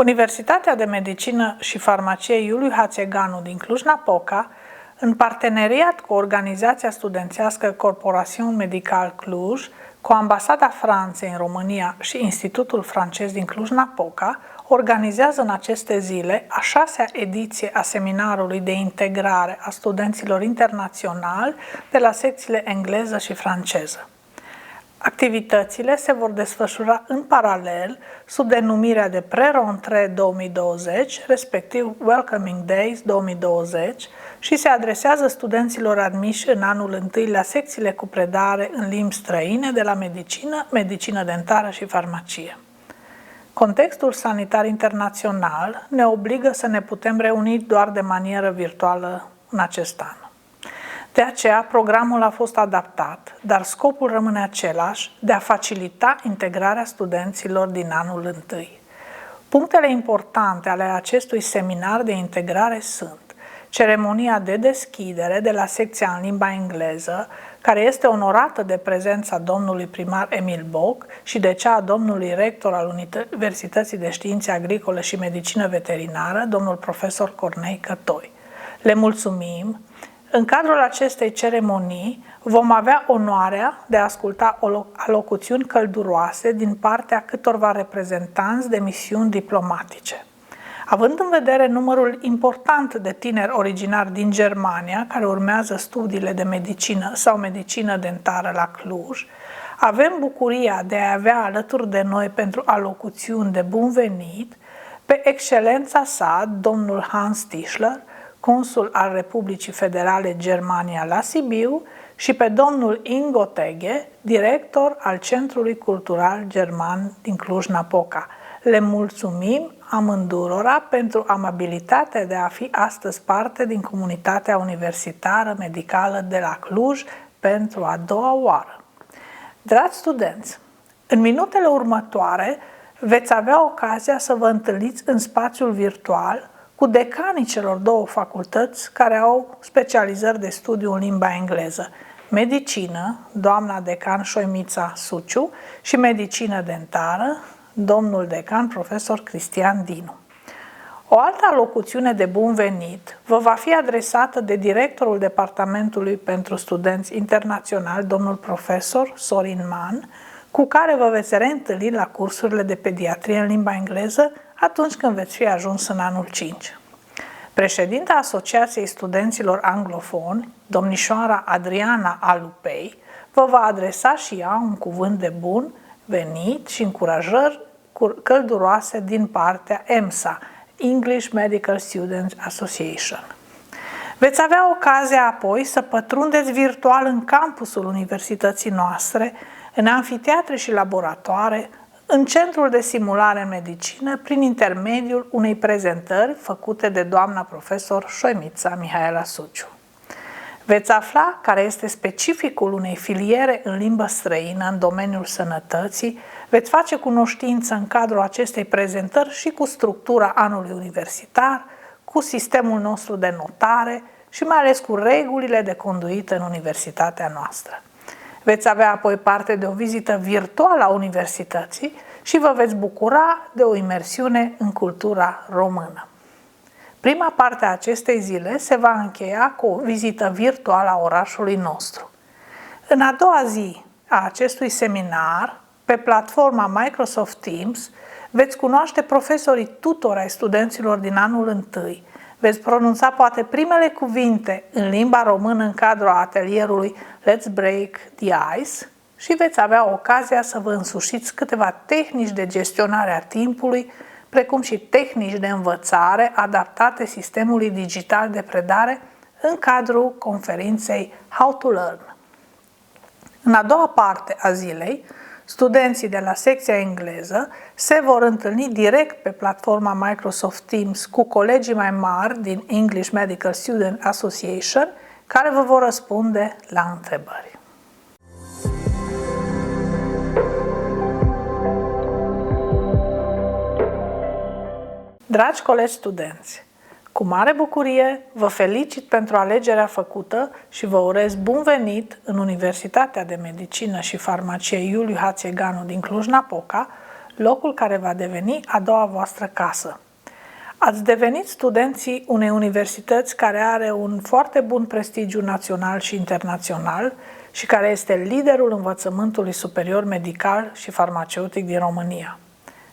Universitatea de Medicină și Farmacie Iuliu Hațeganu din Cluj-Napoca, în parteneriat cu organizația studențească Corporation Medical Cluj, cu Ambasada Franței în România și Institutul francez din Cluj-Napoca, organizează în aceste zile a 6-a ediție a seminarului de integrare a studenților internaționali de la secțiile engleză și franceză. Activitățile se vor desfășura în paralel sub denumirea de Pre-Rentrée 2020, respectiv Welcoming Days 2020, și se adresează studenților admiși în anul întâi la secțiile cu predare în limbi străine de la medicină, medicină dentară și farmacie. Contextul sanitar internațional ne obligă să ne putem reuni doar de manieră virtuală în acest an. De aceea, programul a fost adaptat, dar scopul rămâne același, de a facilita integrarea studenților din anul întâi. Punctele importante ale acestui seminar de integrare sunt ceremonia de deschidere de la secția în limba engleză, care este onorată de prezența domnului primar Emil Boc și de cea a domnului rector al Universității de Științe Agricole și Medicină Veterinară, domnul profesor Cornei Cătoi. Le mulțumim! În cadrul acestei ceremonii vom avea onoarea de a asculta alocuțiuni călduroase din partea câtorva reprezentanți de misiuni diplomatice. Având în vedere numărul important de tineri originari din Germania care urmează studiile de medicină sau medicină dentară la Cluj, avem bucuria de a avea alături de noi pentru alocuțiuni de bun venit pe excelența sa, domnul Hans Tischler, consul al Republicii Federale Germania la Sibiu, și pe domnul Ingo Teghe, director al Centrului Cultural German din Cluj-Napoca. Le mulțumim amândurora pentru amabilitatea de a fi astăzi parte din comunitatea universitară medicală de la Cluj pentru a doua oară. Dragi studenți, în minutele următoare veți avea ocazia să vă întâlniți în spațiul virtual cu decanii celor două facultăți care au specializări de studiu în limba engleză, medicină, doamna decan Șoimița Suciu, și medicină dentară, domnul decan profesor Cristian Dinu. O altă alocuțiune de bun venit vă va fi adresată de directorul Departamentului pentru Studenți Internaționali, domnul profesor Sorin Mann, cu care vă veți reîntâlni la cursurile de pediatrie în limba engleză atunci când veți fi ajuns în anul 5. Președinta Asociației Studenților Anglofoni, domnișoara Adriana Alupei, vă va adresa și ea un cuvânt de bun venit și încurajări călduroase din partea EMSA, English Medical Students Association. Veți avea ocazia apoi să pătrundeți virtual în campusul universității noastre, în amfiteatre și laboratoare, în centrul de simulare în medicină, prin intermediul unei prezentări făcute de doamna profesor Șoimița Mihaela Suciu. Veți afla care este specificul unei filiere în limbă străină în domeniul sănătății, veți face cunoștință în cadrul acestei prezentări și cu structura anului universitar, cu sistemul nostru de notare și mai ales cu regulile de conduită în universitatea noastră. Veți avea apoi parte de o vizită virtuală a universității și vă veți bucura de o imersiune în cultura română. Prima parte a acestei zile se va încheia cu o vizită virtuală a orașului nostru. În a doua zi a acestui seminar, pe platforma Microsoft Teams, veți cunoaște profesorii tutori ai studenților din anul întâi, veți pronunța poate primele cuvinte în limba română în cadrul atelierului Let's Break the Ice și veți avea ocazia să vă însușiți câteva tehnici de gestionare a timpului, precum și tehnici de învățare adaptate sistemului digital de predare în cadrul conferinței How to Learn. În a doua parte a zilei, studenții de la secția engleză se vor întâlni direct pe platforma Microsoft Teams cu colegii mai mari din English Medical Student Association, care vă vor răspunde la întrebări. Dragi colegi studenți, cu mare bucurie vă felicit pentru alegerea făcută și vă urez bun venit în Universitatea de Medicină și Farmacie Iuliu Hațeganu din Cluj-Napoca, locul care va deveni a doua voastră casă. Ați devenit studenții unei universități care are un foarte bun prestigiu național și internațional și care este liderul învățământului superior medical și farmaceutic din România.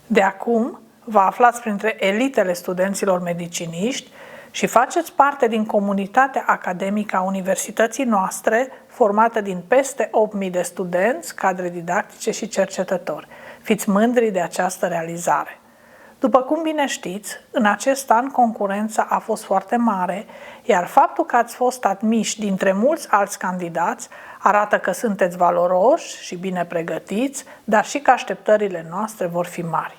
De acum, vă aflați printre elitele studenților mediciniști și faceți parte din comunitatea academică a universității noastre, formată din peste 8.000 de studenți, cadre didactice și cercetători. Fiți mândri de această realizare. După cum bine știți, în acest an concurența a fost foarte mare, iar faptul că ați fost admiși dintre mulți alți candidați arată că sunteți valoroși și bine pregătiți, dar și că așteptările noastre vor fi mari.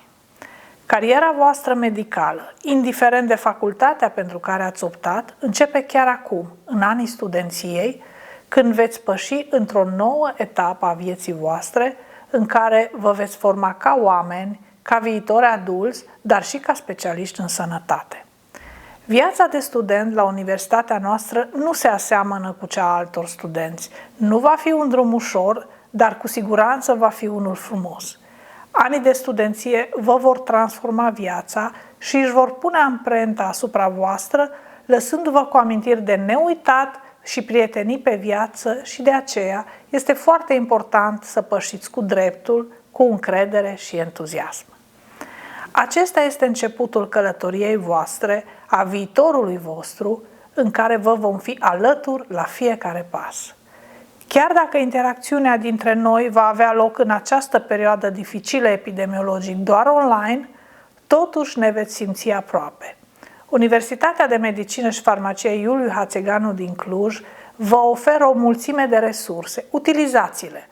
Cariera voastră medicală, indiferent de facultatea pentru care ați optat, începe chiar acum, în anii studenției, când veți păși într-o nouă etapă a vieții voastre, în care vă veți forma ca oameni, ca viitori adulți, dar și ca specialiști în sănătate. Viața de student la universitatea noastră nu se aseamănă cu cea a altor studenți. Nu va fi un drum ușor, dar cu siguranță va fi unul frumos. Anii de studenție vă vor transforma viața și își vor pune amprenta asupra voastră, lăsându-vă cu amintiri de neuitat și prietenii pe viață și de aceea este foarte important să pășiți cu dreptul, cu încredere și entuziasm. Acesta este începutul călătoriei voastre, a viitorului vostru, în care vă vom fi alături la fiecare pas. Chiar dacă interacțiunea dintre noi va avea loc în această perioadă dificilă epidemiologic doar online, totuși ne veți simți aproape. Universitatea de Medicină și Farmacie Iuliu Hațeganu din Cluj vă oferă o mulțime de resurse. Utilizați-le!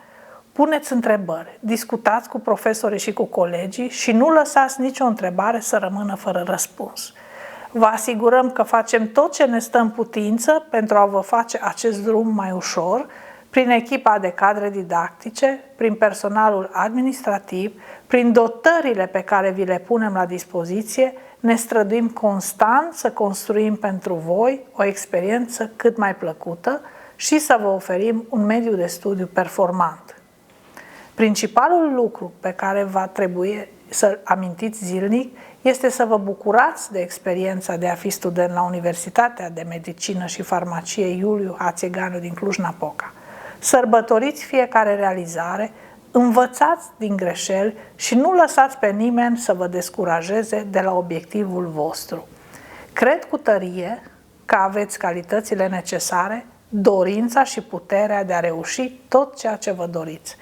Puneți întrebări, discutați cu profesorii și cu colegii și nu lăsați nicio întrebare să rămână fără răspuns. Vă asigurăm că facem tot ce ne stă în putință pentru a vă face acest drum mai ușor, prin echipa de cadre didactice, prin personalul administrativ, prin dotările pe care vi le punem la dispoziție, ne străduim constant să construim pentru voi o experiență cât mai plăcută și să vă oferim un mediu de studiu performant. Principalul lucru pe care va trebui să-l amintiți zilnic este să vă bucurați de experiența de a fi student la Universitatea de Medicină și Farmacie Iuliu Hațeganu din Cluj-Napoca. Sărbătoriți fiecare realizare, învățați din greșeli și nu lăsați pe nimeni să vă descurajeze de la obiectivul vostru. Cred cu tărie că aveți calitățile necesare dorința și puterea de a reuși tot ceea ce vă doriți.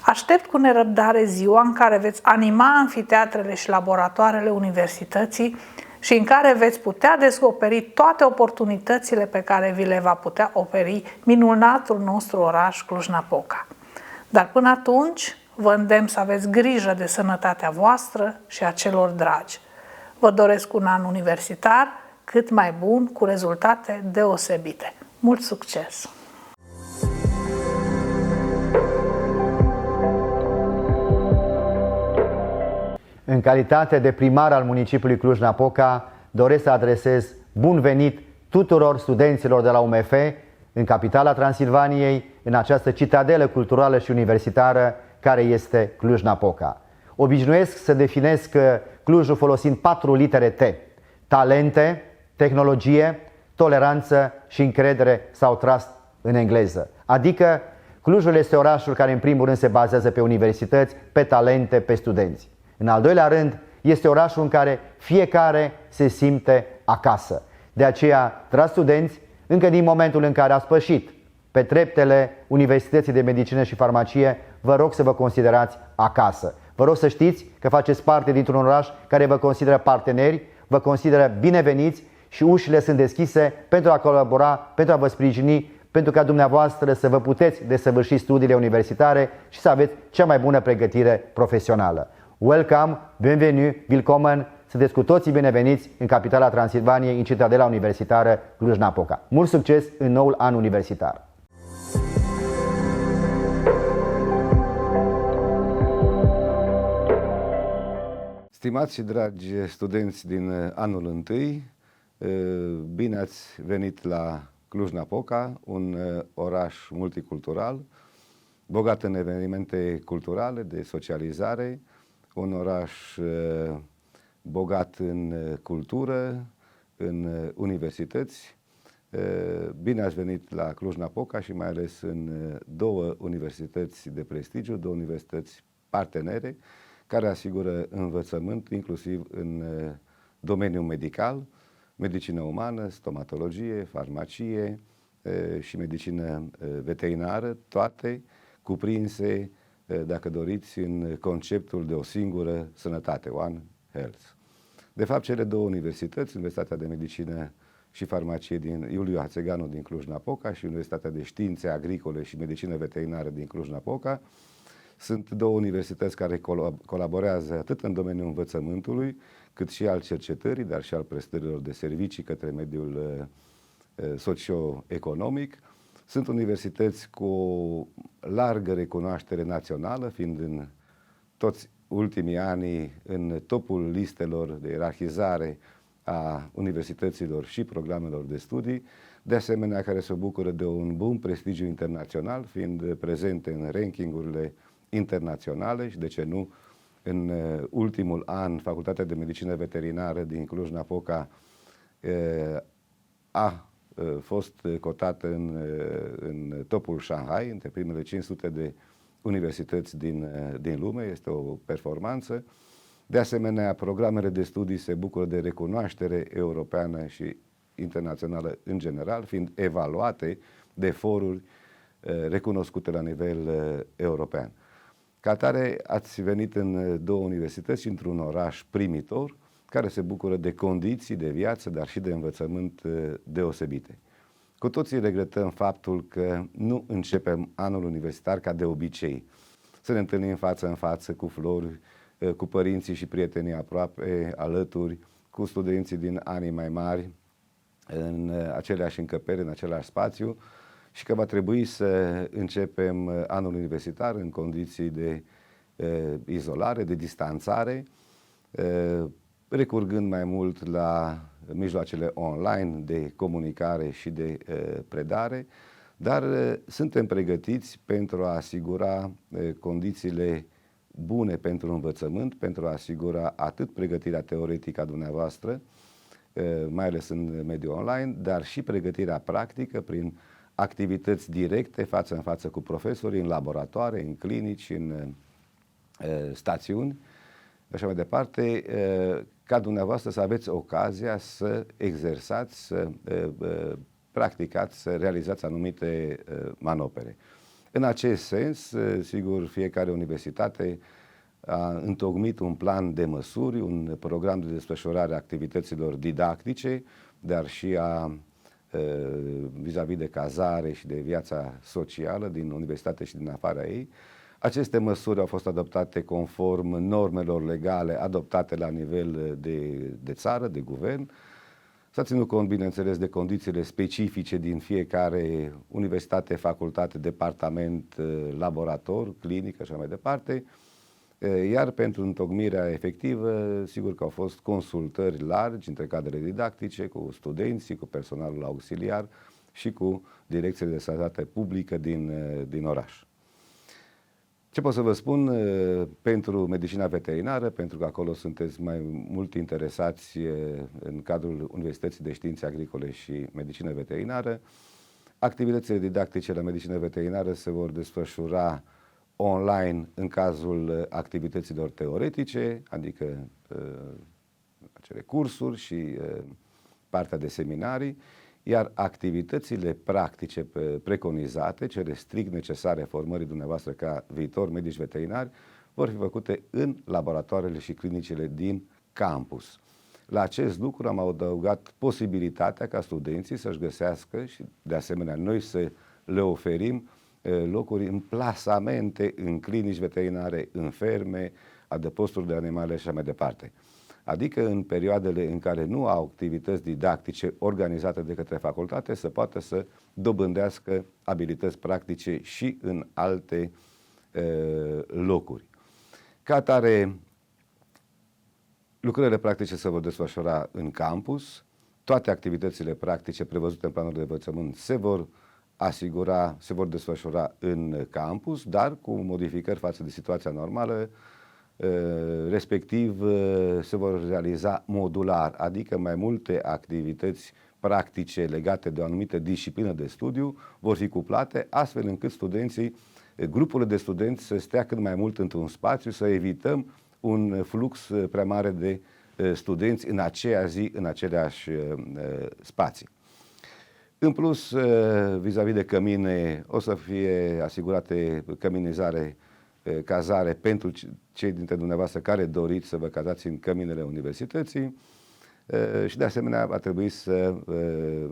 Aștept cu nerăbdare ziua în care veți anima anfiteatrele și laboratoarele universității și în care veți putea descoperi toate oportunitățile pe care vi le va putea oferi minunatul nostru oraș Cluj-Napoca. Dar până atunci, vă îndemn să aveți grijă de sănătatea voastră și a celor dragi. Vă doresc un an universitar cât mai bun, cu rezultate deosebite. Mult succes! În calitate de primar al municipiului Cluj-Napoca, doresc să adresez bun venit tuturor studenților de la UMF, în capitala Transilvaniei, în această citadelă culturală și universitară care este Cluj-Napoca. Obișnuiesc să definesc Clujul folosind 4 litere T: talente, tehnologie, toleranță și încredere sau trust în engleză. Adică Clujul este orașul care în primul rând se bazează pe universități, pe talente, pe studenți. În al doilea rând, este orașul în care fiecare se simte acasă. De aceea, dragi studenți, încă din momentul în care ați pășit pe treptele Universității de Medicină și Farmacie, vă rog să vă considerați acasă. Vă rog să știți că faceți parte dintr-un oraș care vă consideră parteneri, vă consideră bineveniți și ușile sunt deschise pentru a colabora, pentru a vă sprijini, pentru ca dumneavoastră să vă puteți desăvârși studiile universitare și să aveți cea mai bună pregătire profesională. Welcome, bienvenue, willkommen, sunteți cu toții bineveniți în capitala Transilvaniei, în citadela universitară Cluj-Napoca. Mult succes în noul an universitar! Stimați și dragi studenți din anul întâi, bine ați venit la Cluj-Napoca, un oraș multicultural, bogat în evenimente culturale, de socializare, un oraș bogat în cultură, în universități. Bine ați venit la Cluj-Napoca și mai ales în 2 universități de prestigiu, 2 universități partenere, care asigură învățământ inclusiv în domeniul medical, medicină umană, stomatologie, farmacie și medicină veterinară, toate cuprinse, dacă doriți, în conceptul de o singură sănătate, One Health. De fapt, cele 2 universități, Universitatea de Medicină și Farmacie din Iuliu Hațeganu din Cluj-Napoca și Universitatea de Științe Agricole și Medicină Veterinară din Cluj-Napoca, sunt 2 universități care colaborează atât în domeniul învățământului, cât și al cercetării, dar și al prestărilor de servicii către mediul socio-economic. Sunt universități cu o largă recunoaștere națională, fiind în toți ultimii ani în topul listelor de ierarhizare a universităților și programelor de studii, de asemenea care se bucură de un bun prestigiu internațional, fiind prezente în rankingurile internaționale și, de ce nu, în ultimul an, Facultatea de Medicină Veterinară din Cluj-Napoca a fost cotată în topul Shanghai, între primele 500 de universități din lume. Este o performanță. De asemenea, programele de studii se bucură de recunoaștere europeană și internațională în general, fiind evaluate de foruri recunoscute la nivel european. Ca atare, ați venit în 2 universități și într-un oraș primitor, care se bucură de condiții de viață, dar și de învățământ deosebite. Cu toții regretăm faptul că nu începem anul universitar ca de obicei, să ne întâlnim față în față cu flori, cu părinții și prietenii aproape alături, cu studenții din anii mai mari, în aceleași încăperi, în același spațiu, și că va trebui să începem anul universitar în condiții de izolare, de distanțare, recurgând mai mult la mijloacele online de comunicare și de predare, dar suntem pregătiți pentru a asigura condițiile bune pentru învățământ, pentru a asigura atât pregătirea teoretică a dumneavoastră, mai ales în mediul online, dar și pregătirea practică prin activități directe față în față cu profesorii, în laboratoare, în clinici, în stațiuni, așa mai departe, ca dumneavoastră să aveți ocazia să exersați, să practicați, să realizați anumite manopere. În acest sens, sigur, fiecare universitate a întocmit un plan de măsuri, un program de desfășurare a activităților didactice, dar și vis-a-vis de cazare și de viața socială din universitate și din afara ei. Aceste măsuri au fost adoptate conform normelor legale adoptate la nivel de țară, de guvern. S-a ținut cont, bineînțeles, de condițiile specifice din fiecare universitate, facultate, departament, laborator, clinică și așa mai departe. Iar pentru întocmirea efectivă, sigur că au fost consultări largi între cadrele didactice, cu studenții, cu personalul auxiliar și cu direcțiile de sănătate publică din oraș. Ce pot să vă spun pentru medicina veterinară, pentru că acolo sunteți mai mult interesați în cadrul Universității de Științe Agricole și Medicină Veterinară, activitățile didactice la medicină veterinară se vor desfășura online în cazul activităților teoretice, adică acele cursuri și partea de seminarii, iar activitățile practice preconizate, cele strict necesare formării dumneavoastră ca viitor medici veterinari, vor fi făcute în laboratoarele și clinicile din campus. La acest lucru am adăugat posibilitatea ca studenții să-și găsească și de asemenea noi să le oferim locuri în plasamente, în clinici veterinare, în ferme, adăposturi de animale și așa mai departe. Adică în perioadele în care nu au activități didactice organizate de către facultate, să poată să dobândească abilități practice și în alte locuri. Ca atare, lucrările practice se vor desfășura în campus, toate activitățile practice prevăzute în planul de învățământ se vor desfășura în campus, dar cu modificări față de situația normală, respectiv se vor realiza modular, adică mai multe activități practice legate de o anumită disciplină de studiu vor fi cuplate, astfel încât grupurile de studenți să stea cât mai mult într-un spațiu, să evităm un flux prea mare de studenți în aceea zi, în aceleași spații. În plus, vis-a-vis de cămine, o să fie asigurate căminizare, cazare pentru cei dintre dumneavoastră care doriți să vă cazați în căminele universității și de asemenea va trebui să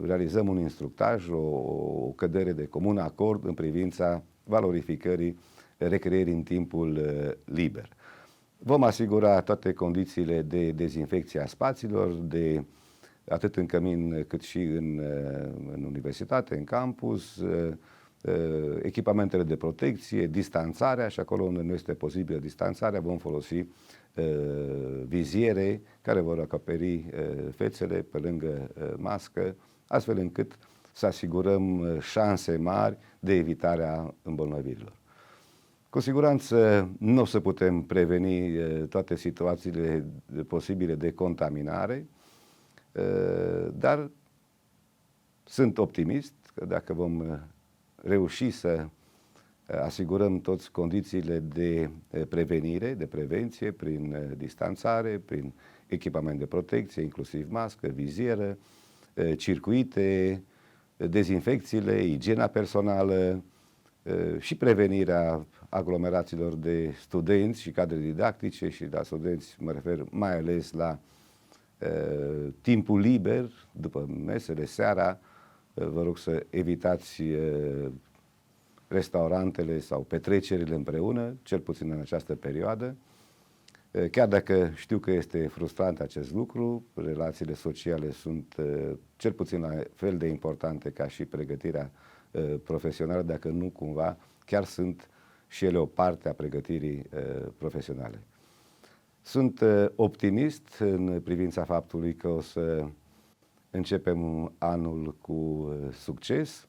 realizăm un instructaj, o cădere de comun acord în privința valorificării recreierii în timpul liber. Vom asigura toate condițiile de dezinfecție a spațiilor, atât în cămin cât și în universitate, în campus, echipamentele de protecție, distanțarea și acolo unde nu este posibilă distanțarea vom folosi viziere care vor acoperi fețele pe lângă mască, astfel încât să asigurăm șanse mari de evitarea îmbolnăvirilor. Cu siguranță nu o să putem preveni toate situațiile posibile de contaminare, dar sunt optimist că dacă vom reuși să asigurăm toți condițiile de prevenire, de prevenție, prin distanțare, prin echipament de protecție, inclusiv mască, vizieră, circuite, dezinfecțiile, igiena personală și prevenirea aglomerațiilor de studenți și cadre didactice și la studenți mă refer mai ales la timpul liber, după mesele, seara, vă rog să evitați restaurantele sau petrecerile împreună, cel puțin în această perioadă. Chiar dacă știu că este frustrant acest lucru, relațiile sociale sunt cel puțin la fel de importante ca și pregătirea profesională, dacă nu cumva chiar sunt și ele o parte a pregătirii profesionale. Sunt optimist în privința faptului că o să începem anul cu succes,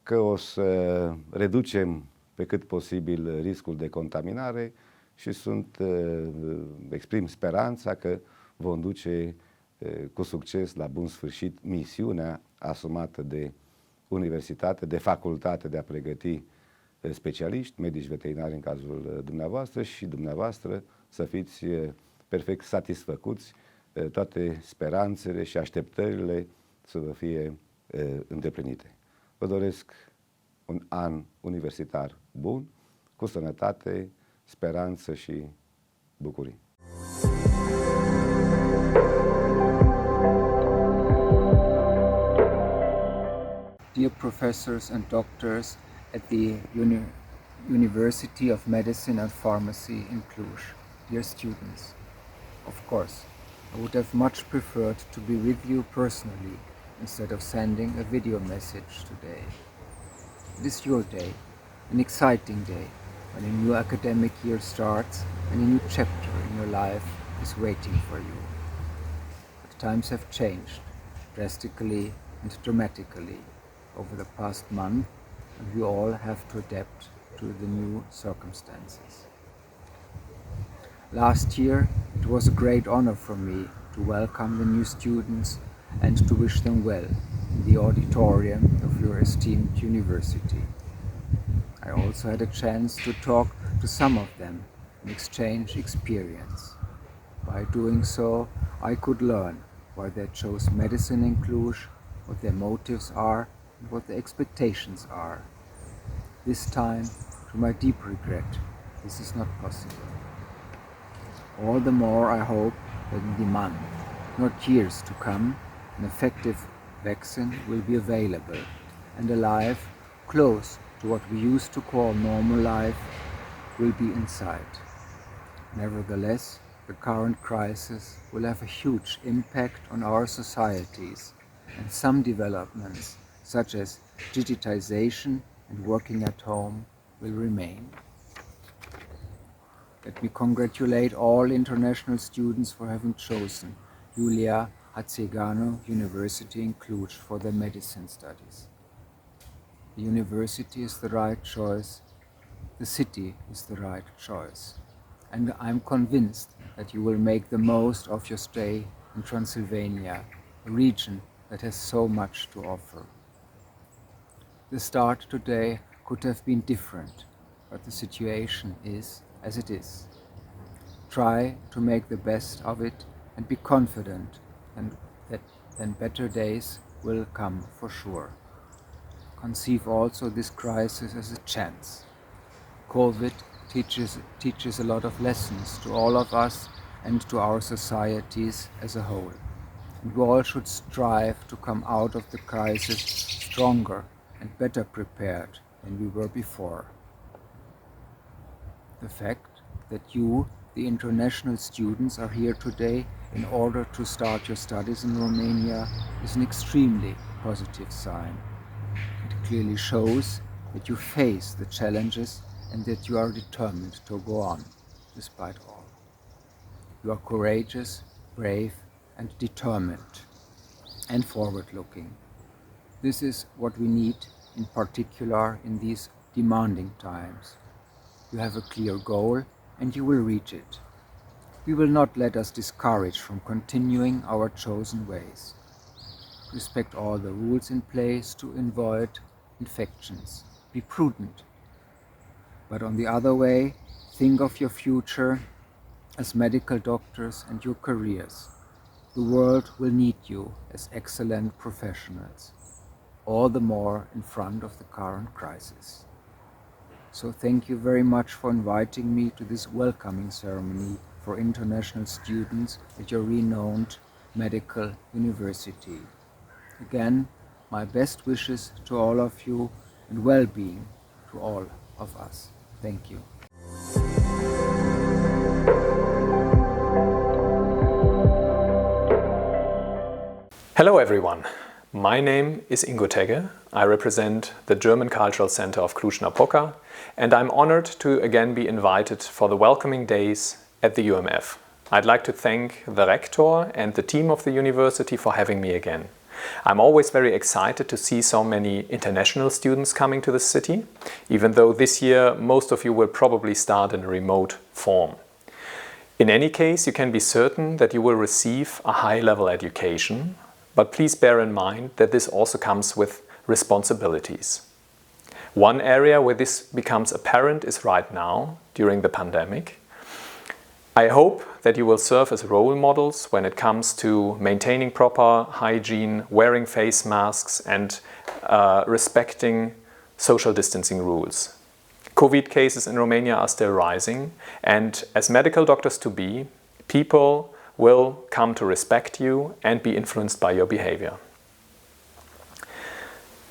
că o să reducem pe cât posibil riscul de contaminare și exprim speranța că vom duce cu succes la bun sfârșit misiunea asumată de universitate, de facultate de a pregăti specialiști, medici veterinari în cazul dumneavoastră și dumneavoastră să fiți perfect satisfăcuți, toate speranțele și așteptările să vă fie îndeplinite. Vă doresc un an universitar bun, cu sănătate, speranță și bucurii. Dear professors and doctors at the University of Medicine and Pharmacy in Cluj, dear students, of course, I would have much preferred to be with you personally instead of sending a video message today. It is your day, an exciting day, when a new academic year starts and a new chapter in your life is waiting for you. But times have changed drastically and dramatically over the past month, and we all have to adapt to the new circumstances. Last year, it was a great honor for me to welcome the new students and to wish them well in the auditorium of your esteemed university. I also had a chance to talk to some of them and exchange experience. By doing so, I could learn why they chose medicine in Cluj, what their motives are, and what their expectations are. This time, to my deep regret, this is not possible. All the more I hope that in the month, not years to come, an effective vaccine will be available, and a life close to what we used to call normal life will be in sight. Nevertheless, the current crisis will have a huge impact on our societies, and some developments, such as digitization and working at home, will remain. Let me congratulate all international students for having chosen Iulia Hațeganu University in Cluj for their medicine studies. The university is the right choice, the city is the right choice, and I'm convinced that you will make the most of your stay in Transylvania, a region that has so much to offer. The start today could have been different, but the situation is as it is. Try to make the best of it and be confident that then better days will come for sure. Conceive also this crisis as a chance. COVID teaches a lot of lessons to all of us and to our societies as a whole. And we all should strive to come out of the crisis stronger and better prepared than we were before. The fact that you, the international students, are here today in order to start your studies in Romania is an extremely positive sign. It clearly shows that you face the challenges and that you are determined to go on, despite all. You are courageous, brave, and determined, and forward-looking. This is what we need, in particular in these demanding times. You have a clear goal, and you will reach it. We will not let us discourage from continuing our chosen ways. Respect all the rules in place to avoid infections. Be prudent. But on the other way, think of your future as medical doctors and your careers. The world will need you as excellent professionals, all the more in front of the current crisis. So thank you very much for inviting me to this welcoming ceremony for international students at your renowned medical university. Again, my best wishes to all of you and well-being to all of us. Thank you. Hello everyone, my name is Ingo Tegge. I represent the German Cultural Center of Cluj-Napoca, and I'm honored to again be invited for the welcoming days at the UMF. I'd like to thank the rector and the team of the university for having me again. I'm always very excited to see so many international students coming to the city, even though this year most of you will probably start in a remote form. In any case, you can be certain that you will receive a high-level education, but please bear in mind that this also comes with responsibilities. One area where this becomes apparent is right now, during the pandemic. I hope that you will serve as role models when it comes to maintaining proper hygiene, wearing face masks, and respecting social distancing rules. COVID cases in Romania are still rising, and as medical doctors to be, people will come to respect you and be influenced by your behavior.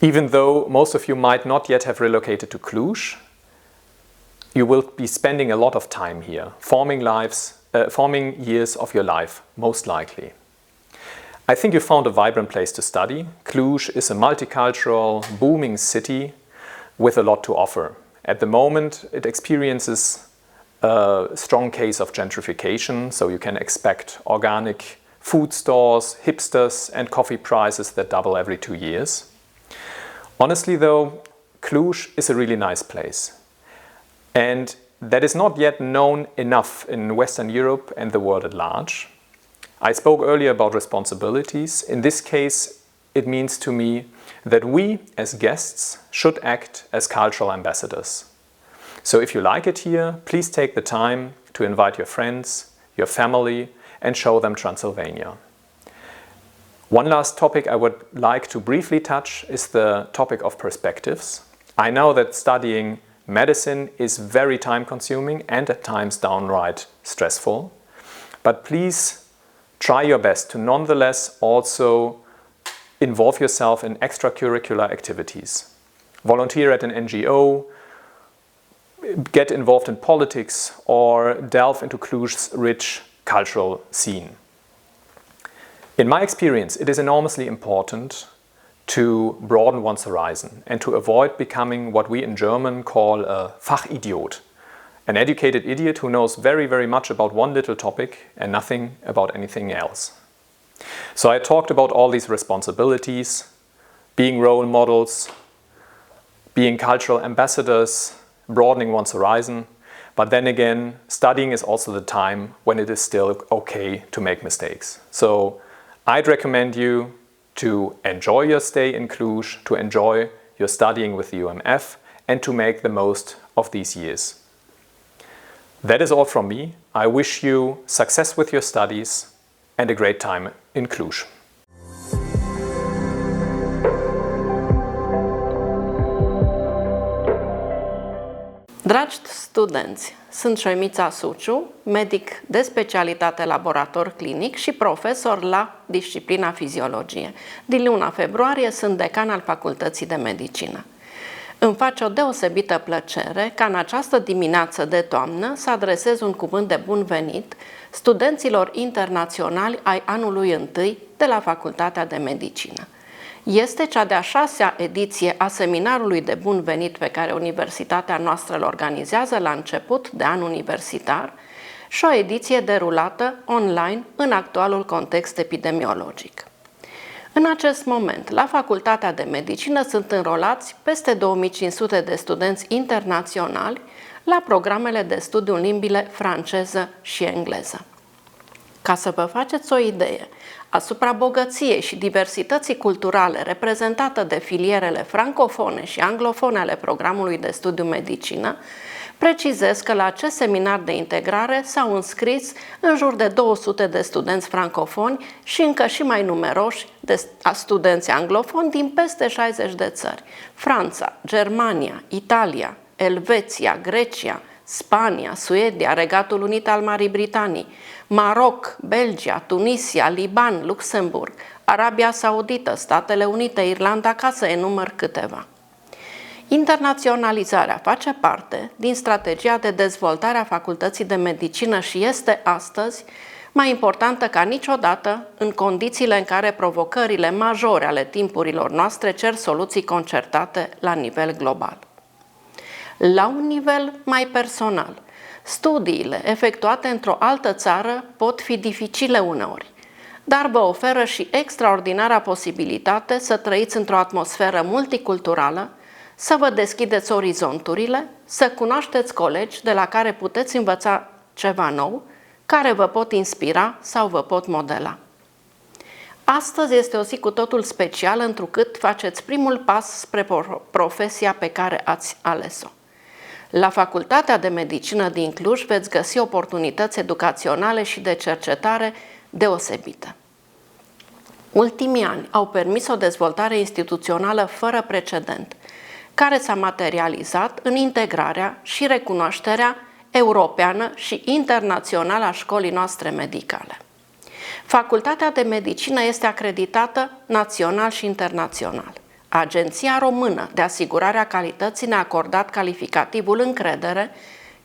Even though most of you might not yet have relocated to Cluj, you will be spending a lot of time here, forming years of your life, most likely. I think you found a vibrant place to study. Cluj is a multicultural, booming city with a lot to offer. At the moment, it experiences a strong case of gentrification, so you can expect organic food stores, hipsters, and coffee prices that double every 2 years. Honestly though, Cluj is a really nice place. And that is not yet known enough in Western Europe and the world at large. I spoke earlier about responsibilities. In this case, it means to me that we, as guests, should act as cultural ambassadors. So if you like it here, please take the time to invite your friends, your family, and show them Transylvania. One last topic I would like to briefly touch is the topic of perspectives. I know that studying medicine is very time-consuming and at times downright stressful, but please try your best to nonetheless also involve yourself in extracurricular activities. Volunteer at an NGO, get involved in politics, or delve into Cluj's rich cultural scene. In my experience, it is enormously important to broaden one's horizon and to avoid becoming what we in German call a Fachidiot, an educated idiot who knows very, very much about one little topic and nothing about anything else. So I talked about all these responsibilities, being role models, being cultural ambassadors, broadening one's horizon, but then again, studying is also the time when it is still okay to make mistakes. So I'd recommend you to enjoy your stay in Cluj, to enjoy your studying with the UMF, and to make the most of these years. That is all from me. I wish you success with your studies and a great time in Cluj. Dragi studenți, sunt Șoimița Suciu, medic de specialitate laborator clinic și profesor la disciplina fiziologie. Din luna februarie sunt decan al Facultății de Medicină. Îmi face o deosebită plăcere ca în această dimineață de toamnă să adresez un cuvânt de bun venit studenților internaționali ai anului întâi de la Facultatea de Medicină. Este cea de-a 6-a ediție a seminarului de bun venit pe care universitatea noastră îl organizează la început de an universitar și o ediție derulată online în actualul context epidemiologic. În acest moment, la Facultatea de Medicină sunt înrolați peste 2500 de studenți internaționali la programele de studiu în limbile franceză și engleză. Ca să vă faceți o idee asupra bogăției și diversității culturale reprezentată de filierele francofone și anglofone ale programului de studiu medicină, precizez că la acest seminar de integrare s-au înscris în jur de 200 de studenți francofoni și încă și mai numeroși de studenți anglofoni din peste 60 de țări: Franța, Germania, Italia, Elveția, Grecia, Spania, Suedia, Regatul Unit al Marii Britanii, Maroc, Belgia, Tunisia, Liban, Luxemburg, Arabia Saudită, Statele Unite, Irlanda, ca să enumăr câteva. Internaționalizarea face parte din strategia de dezvoltare a Facultății de Medicină și este astăzi mai importantă ca niciodată în condițiile în care provocările majore ale timpurilor noastre cer soluții concertate la nivel global. La un nivel mai personal, studiile efectuate într-o altă țară pot fi dificile uneori, dar vă oferă și extraordinara posibilitate să trăiți într-o atmosferă multiculturală, să vă deschideți orizonturile, să cunoașteți colegi de la care puteți învăța ceva nou, care vă pot inspira sau vă pot modela. Astăzi este o zi cu totul specială, întrucât faceți primul pas spre profesia pe care ați ales-o. La Facultatea de Medicină din Cluj veți găsi oportunități educaționale și de cercetare deosebite. Ultimii ani au permis o dezvoltare instituțională fără precedent, care s-a materializat în integrarea și recunoașterea europeană și internațională a școlii noastre medicale. Facultatea de Medicină este acreditată național și internațional. Agenția Română de Asigurare a Calității ne-a acordat calificativul încredere,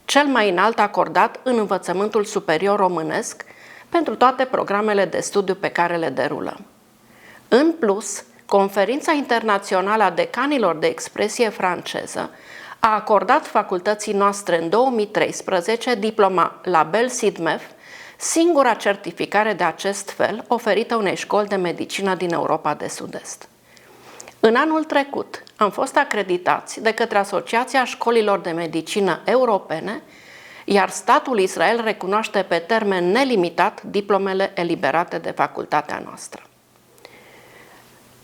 cel mai înalt acordat în învățământul superior românesc, pentru toate programele de studiu pe care le derulăm. În plus, Conferința Internațională a Decanilor de Expresie Franceză a acordat facultății noastre în 2013 diploma Label SIDMEF, singura certificare de acest fel oferită unei școli de medicină din Europa de Sud-Est. În anul trecut am fost acreditați de către Asociația Școlilor de Medicină Europene, iar statul Israel recunoaște pe termen nelimitat diplomele eliberate de facultatea noastră.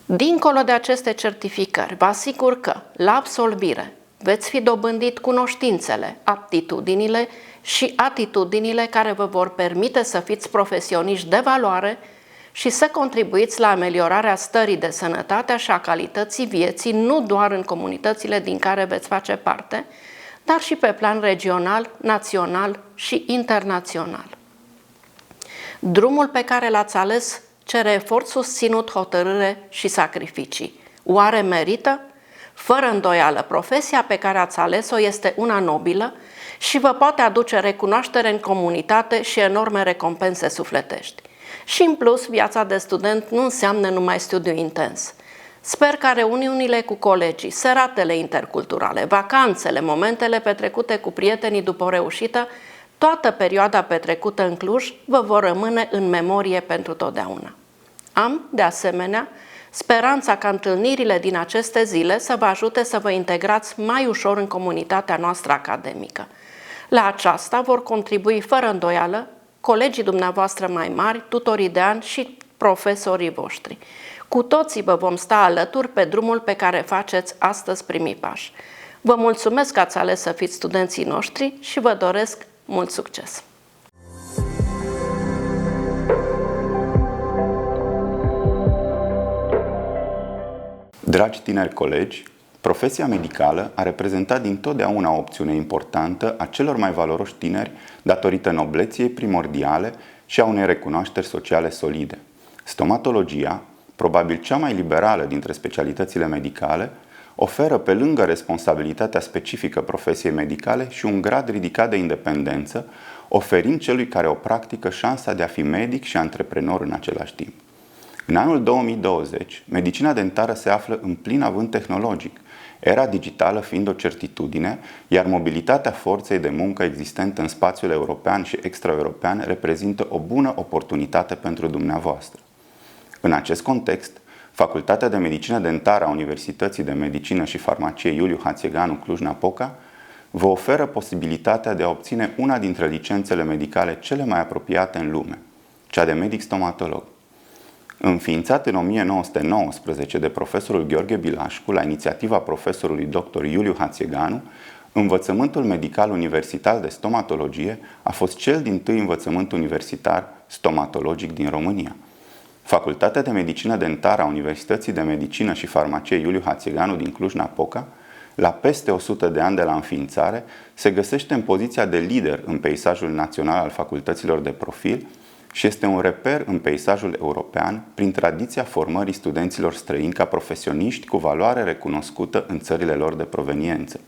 Dincolo de aceste certificări, vă asigur că, la absolvire, veți fi dobândit cunoștințele, aptitudinile și atitudinile care vă vor permite să fiți profesioniști de valoare și să contribuiți la ameliorarea stării de sănătate și a calității vieții, nu doar în comunitățile din care veți face parte, dar și pe plan regional, național și internațional. Drumul pe care l-ați ales cere efort susținut, hotărâre și sacrificii. Oare merită? Fără îndoială, profesia pe care ați ales-o este una nobilă și vă poate aduce recunoaștere în comunitate și enorme recompense sufletești. Și în plus, viața de student nu înseamnă numai studiu intens. Sper ca reuniunile cu colegii, seratele interculturale, vacanțele, momentele petrecute cu prietenii după o reușită, toată perioada petrecută în Cluj vă vor rămâne în memorie pentru totdeauna. Am, de asemenea, speranța ca întâlnirile din aceste zile să vă ajute să vă integrați mai ușor în comunitatea noastră academică. La aceasta vor contribui fără îndoială colegii dumneavoastră mai mari, tutorii de an și profesorii voștri. Cu toții vă vom sta alături pe drumul pe care faceți astăzi primii pași. Vă mulțumesc că ați ales să fiți studenții noștri și vă doresc mult succes! Dragi tineri colegi, profesia medicală a reprezentat dintotdeauna o opțiune importantă a celor mai valoroși tineri datorită nobleției primordiale și a unei recunoașteri sociale solide. Stomatologia, probabil cea mai liberală dintre specialitățile medicale, oferă pe lângă responsabilitatea specifică profesiei medicale și un grad ridicat de independență, oferind celui care o practică șansa de a fi medic și antreprenor în același timp. În anul 2020, medicina dentară se află în plin avânt tehnologic, era digitală fiind o certitudine, iar mobilitatea forței de muncă existentă în spațiul european și extraeuropean reprezintă o bună oportunitate pentru dumneavoastră. În acest context, Facultatea de Medicină Dentară a Universității de Medicină și Farmacie Iuliu Hațeganu Cluj-Napoca vă oferă posibilitatea de a obține una dintre licențele medicale cele mai apropiate în lume, cea de medic stomatolog. Înființat în 1919 de profesorul Gheorghe Bilașcu la inițiativa profesorului dr. Iuliu Hațeganu, învățământul medical universitar de stomatologie a fost cel dintâi învățământ universitar stomatologic din România. Facultatea de Medicină Dentară a Universității de Medicină și Farmacie Iuliu Hațeganu din Cluj-Napoca, la peste 100 de ani de la înființare, se găsește în poziția de lider în peisajul național al facultăților de profil și este un reper în peisajul european prin tradiția formării studenților străini ca profesioniști cu valoare recunoscută în țările lor de proveniență.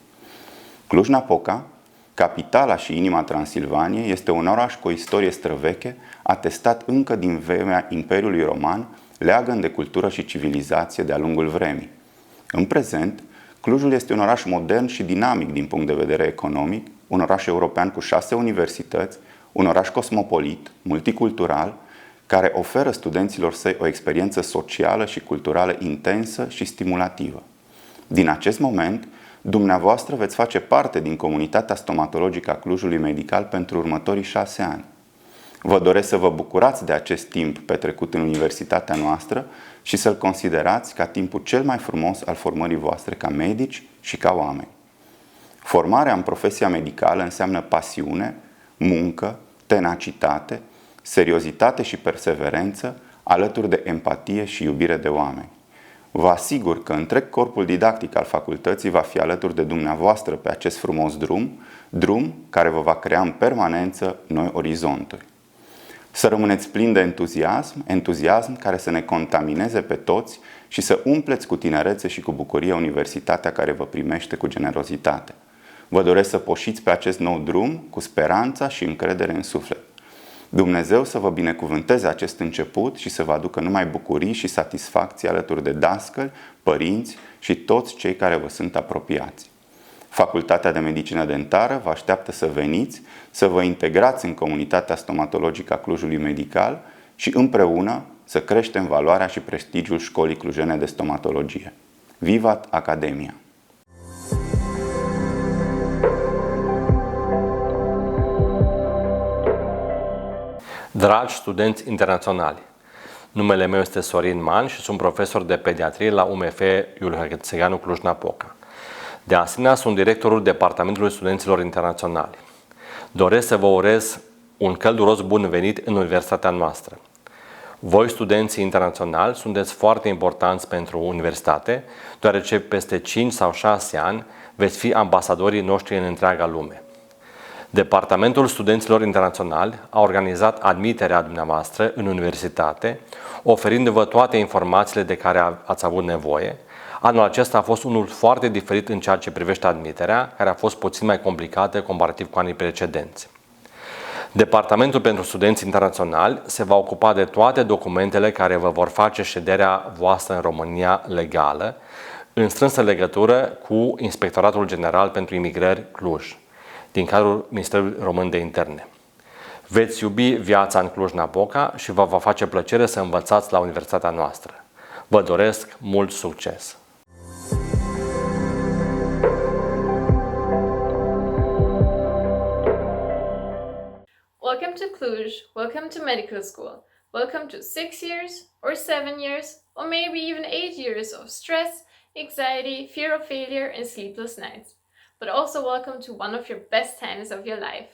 Cluj-Napoca, capitala și inima Transilvaniei, este un oraș cu o istorie străveche, atestat încă din vremea Imperiului Roman, leagăn de cultură și civilizație de-a lungul vremii. În prezent, Clujul este un oraș modern și dinamic din punct de vedere economic, un oraș european cu 6 universități, un oraș cosmopolit, multicultural, care oferă studenților săi o experiență socială și culturală intensă și stimulativă. Din acest moment, dumneavoastră veți face parte din comunitatea stomatologică a Clujului Medical pentru următorii 6 ani. Vă doresc să vă bucurați de acest timp petrecut în universitatea noastră și să-l considerați ca timpul cel mai frumos al formării voastre ca medici și ca oameni. Formarea în profesia medicală înseamnă pasiune, muncă, tenacitate, seriozitate și perseverență, alături de empatie și iubire de oameni. Vă asigur că întreg corpul didactic al facultății va fi alături de dumneavoastră pe acest frumos drum care vă va crea în permanență noi orizonturi. Să rămâneți plini de entuziasm care să ne contamineze pe toți și să umpleți cu tinerețe și cu bucurie universitatea care vă primește cu generozitate. Vă doresc să poșiți pe acest nou drum cu speranța și încredere în suflet. Dumnezeu să vă binecuvânteze acest început și să vă aducă numai bucurii și satisfacții alături de dascăli, părinți și toți cei care vă sunt apropiați. Facultatea de Medicină Dentară vă așteaptă să veniți, să vă integrați în comunitatea stomatologică a Clujului Medical și împreună să creștem valoarea și prestigiul Școlii Clujene de Stomatologie. Vivat Academia! Dragi studenți internaționali, numele meu este Sorin Man și sunt profesor de pediatrie la UMF Iuliu Cluj-Napoca. De asemenea, sunt directorul Departamentului Studenților Internaționali. Doresc să vă urez un călduros bun venit în universitatea noastră. Voi, studenții internaționali, sunteți foarte importanți pentru universitate, deoarece peste 5 sau 6 ani veți fi ambasadorii noștri în întreaga lume. Departamentul Studenților Internaționali a organizat admiterea dumneavoastră în universitate, oferindu-vă toate informațiile de care ați avut nevoie. Anul acesta a fost unul foarte diferit în ceea ce privește admiterea, care a fost puțin mai complicată comparativ cu anii precedenți. Departamentul pentru Studenți Internaționali se va ocupa de toate documentele care vă vor face șederea voastră în România legală, în strânsă legătură cu Inspectoratul General pentru Imigrări Cluj, din cadrul Ministerului Român de Interne. Veți iubi viața în Cluj-Napoca și vă va face plăcere să învățați la universitatea noastră. Vă doresc mult succes! Welcome to Cluj, welcome to medical school, welcome to 6 years, or 7 years, or maybe even 8 years of stress, anxiety, fear of failure, and sleepless nights. But also welcome to one of your best times of your life.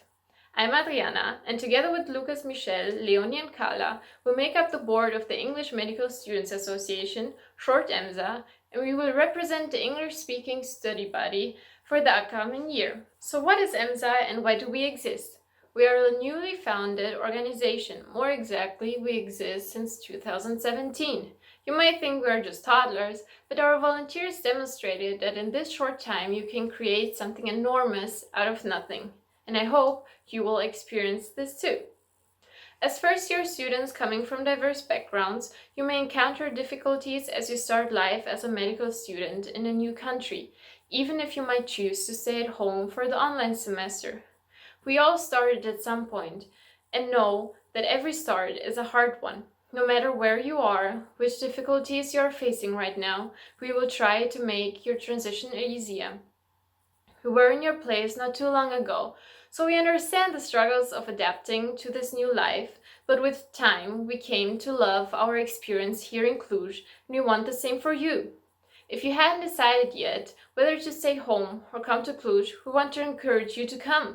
I'm Adriana, and together with Lucas, Michel, Leonie, and Carla, we make up the board of the English Medical Students Association, short EMSA, and we will represent the English-speaking study body for the upcoming year. So what is EMSA and why do we exist? We are a newly founded organization. More exactly, we exist since 2017. You might think we are just toddlers, but our volunteers demonstrated that in this short time you can create something enormous out of nothing. And I hope you will experience this too. As first-year students coming from diverse backgrounds, you may encounter difficulties as you start life as a medical student in a new country, even if you might choose to stay at home for the online semester. We all started at some point, and know that every start is a hard one. No matter where you are, which difficulties you are facing right now, we will try to make your transition easier. We were in your place not too long ago, so we understand the struggles of adapting to this new life, but with time we came to love our experience here in Cluj, and we want the same for you. If you hadn't decided yet whether to stay home or come to Cluj, we want to encourage you to come.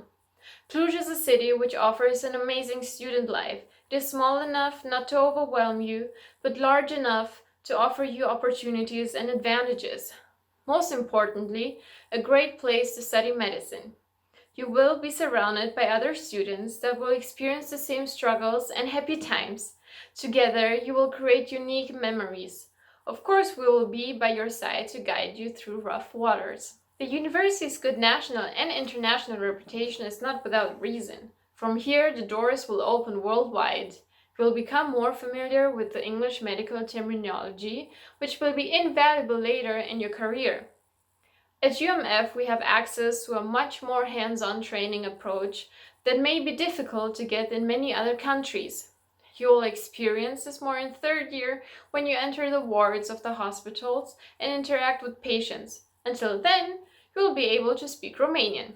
Cluj is a city which offers an amazing student life. It is small enough not to overwhelm you, but large enough to offer you opportunities and advantages. Most importantly, a great place to study medicine. You will be surrounded by other students that will experience the same struggles and happy times. Together, you will create unique memories. Of course, we will be by your side to guide you through rough waters. The university's good national and international reputation is not without reason. From here, the doors will open worldwide. You will become more familiar with the English medical terminology, which will be invaluable later in your career. At UMF, we have access to a much more hands-on training approach that may be difficult to get in many other countries. You will experience this more in third year when you enter the wards of the hospitals and interact with patients. Until then, you will be able to speak Romanian.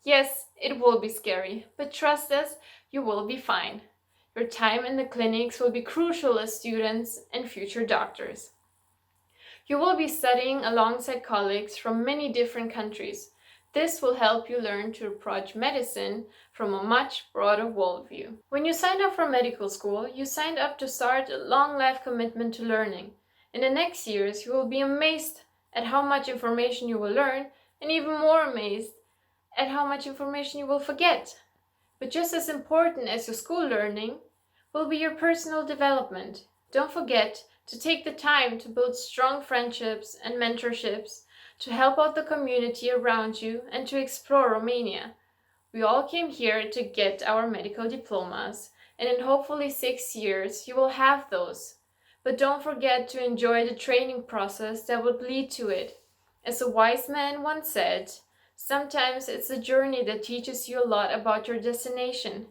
Yes, it will be scary, but trust us, you will be fine. Your time in the clinics will be crucial as students and future doctors. You will be studying alongside colleagues from many different countries. This will help you learn to approach medicine from a much broader worldview. When you signed up for medical school, you signed up to start a long life commitment to learning. In the next years, you will be amazed at how much information you will learn, and even more amazed at how much information you will forget. But just as important as your school learning will be your personal development. Don't forget to take the time to build strong friendships and mentorships, to help out the community around you, and to explore Romania. We all came here to get our medical diplomas, and in hopefully 6 years you will have those. But don't forget to enjoy the training process that would lead to it. As a wise man once said, sometimes it's the journey that teaches you a lot about your destination.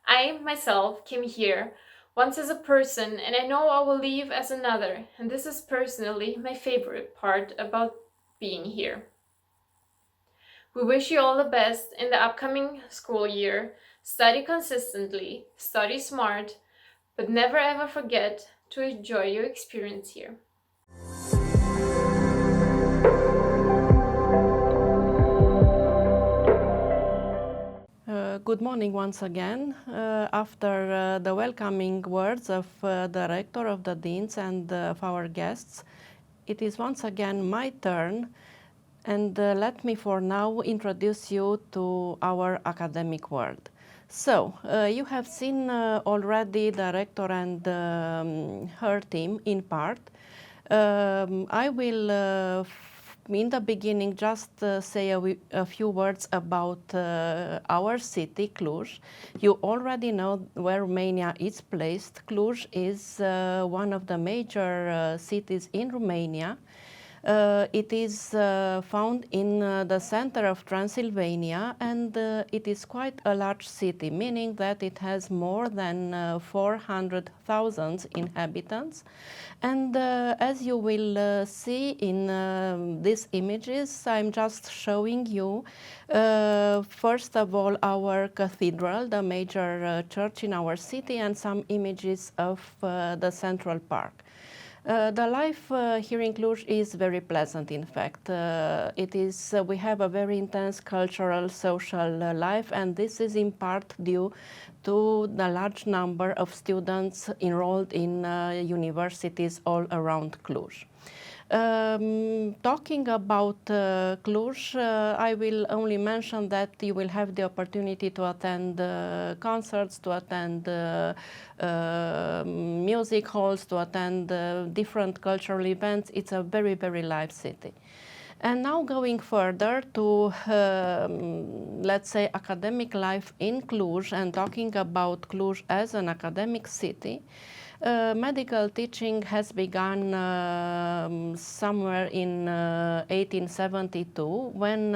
I, myself, came here once as a person, and I know I will leave as another, and this is personally my favorite part about being here. We wish you all the best in the upcoming school year. Study consistently, study smart, but never ever forget to enjoy your experience here. Good morning once again. After the welcoming words of the rector, of the deans, and of our guests, it is once again my turn, and let me for now introduce you to our academic world. So, you have seen already the rector and her team in part. I will in the beginning just say a few words about our city, Cluj. You already know where Romania is placed. Cluj is one of the major cities in Romania. It is found in the center of Transylvania, and it is quite a large city, meaning that it has more than 400,000 inhabitants. And as you will see in these images, I'm just showing you, first of all, our cathedral, the major church in our city, and some images of the Central Park. The life here in Cluj is very pleasant, in fact. We have a very intense cultural, social life, and this is in part due to the large number of students enrolled in universities all around Cluj. Talking about Cluj, I will only mention that you will have the opportunity to attend concerts, to attend music halls, to attend different cultural events. It's a very, very live city. And now going further to, let's say, academic life in Cluj, and talking about Cluj as an academic city, medical teaching has begun somewhere in 1872, when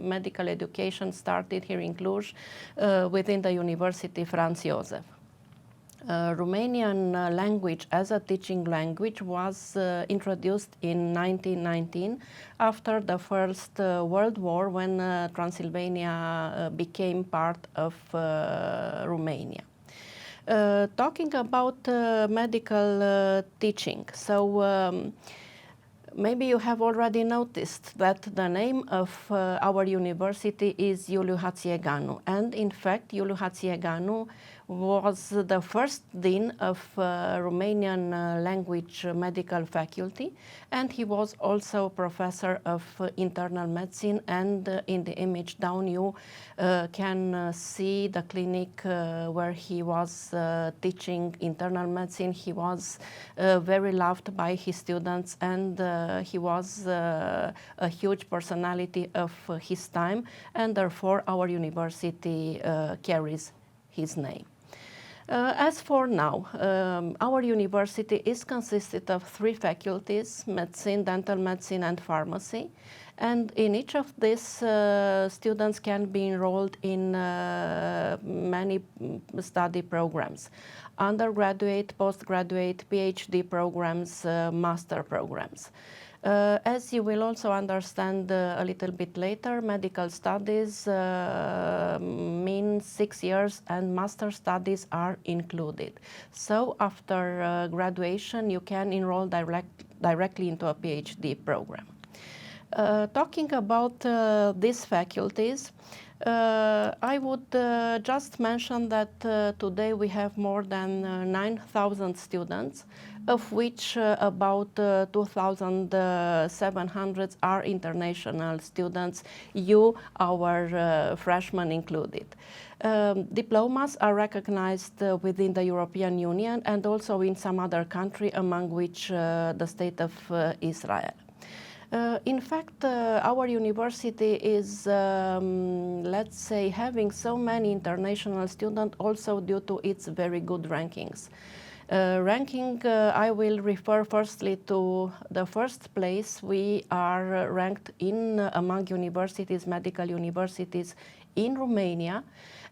medical education started here in Cluj within the University Franz Josef. Romanian language as a teaching language was introduced in 1919 after the First World War, when Transylvania became part of Romania. Talking about medical teaching, so maybe you have already noticed that the name of our university is Iuliu Hațieganu, and in fact Iuliu Hațieganu was the first dean of Romanian language medical faculty, and he was also professor of internal medicine, and in the image down you can see the clinic where he was teaching internal medicine. He was very loved by his students, and he was a huge personality of his time, and therefore our university carries his name. As for now, our university is consisted of 3 faculties: medicine, dental medicine, and pharmacy. And in each of these, students can be enrolled in many study programs: undergraduate, postgraduate, PhD programs, master programs. As you will also understand a little bit later, medical studies mean 6 years, and master studies are included. So after graduation, you can enroll directly into a PhD program. Talking about these faculties, I would just mention that today we have more than 9,000 students, of which about 2,700 are international students, you, our freshmen included. Diplomas are recognized within the European Union and also in some other country, among which the state of Israel. In fact, our university is, let's say, having so many international students also due to its very good rankings. I will refer firstly to the first place. We are ranked in among universities, medical universities in Romania,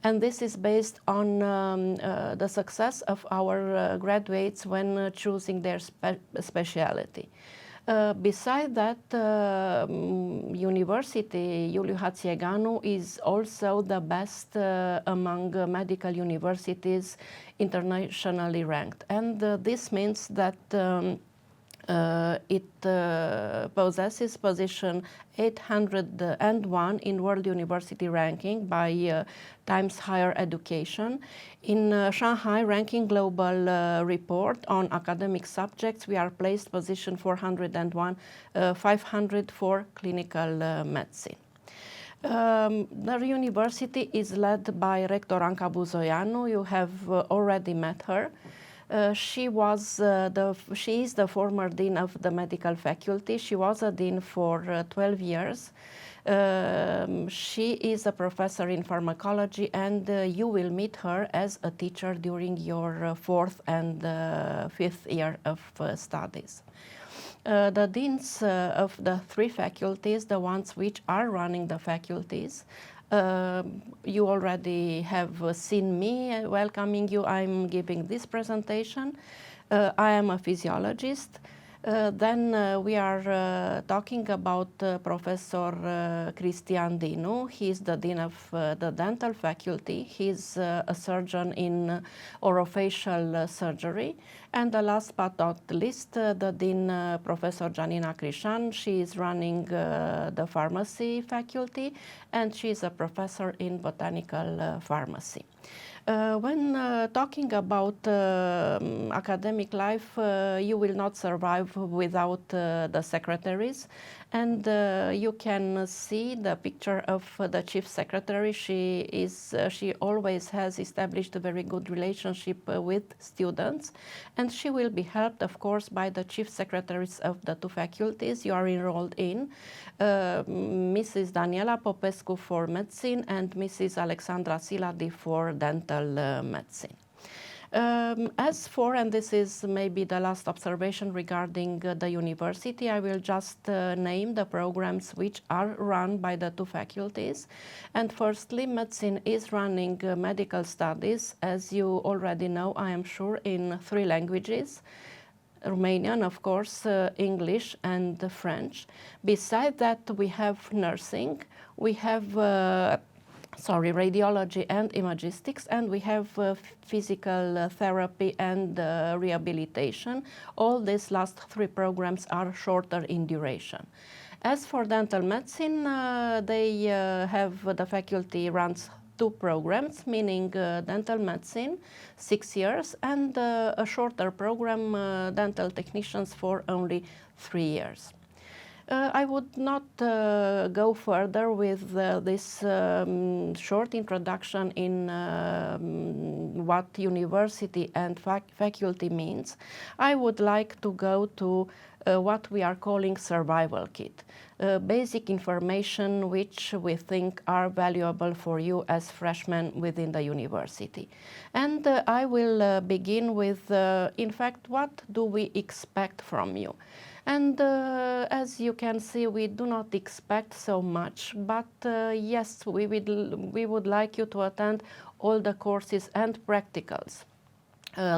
and this is based on the success of our graduates when choosing their specialty. Besides that, University Iuliu Hațieganu is also the best among medical universities internationally ranked. And this means that it possesses position 801 in World University Ranking by Times Higher Education. In Shanghai Ranking Global Report on Academic Subjects, we are placed position 401, 500 for clinical medicine. The university is led by Rector Anca Buzoianu. You have already met her. She is the former dean of the medical faculty. She was a dean for 12 years. She is a professor in pharmacology, and you will meet her as a teacher during your fourth and fifth year of studies. The deans of the three faculties, the ones which are running the faculties, you already have seen me welcoming you. I'm giving this presentation. I am a physiologist. Then we are talking about Professor Cristian Dinu. He's the dean of the dental faculty. He's a surgeon in orofacial surgery. And the last but not least, the dean, Professor Janina Crișan. She is running the pharmacy faculty, and she's a professor in botanical pharmacy. When talking about academic life, you will not survive without the secretaries, and you can see the picture of the chief secretary. She always has established a very good relationship with students, and she will be helped, of course, by the chief secretaries of the two faculties you are enrolled in, Mrs. Daniela Popescu for medicine and Mrs. Alexandra Siladi for dental medicine. As for, and this is maybe the last observation regarding the university, I will just name the programs which are run by the two faculties. And firstly, medicine is running medical studies, as you already know, I am sure, in 3 languages. Romanian, of course, English and French. Besides that, we have nursing, we have radiology and imagistics, and we have physical therapy and rehabilitation. All these last 3 programs are shorter in duration. As for dental medicine, the faculty runs 2 programs, meaning dental medicine, 6 years, and a shorter program, dental technicians, for only 3 years. I would not go further with this short introduction in what university and faculty means. I would like to go to what we are calling survival kit, basic information which we think are valuable for you as freshmen within the university. And I will begin with, in fact, what do we expect from you? And as you can see, we do not expect so much, but yes, we would like you to attend all the courses and practicals.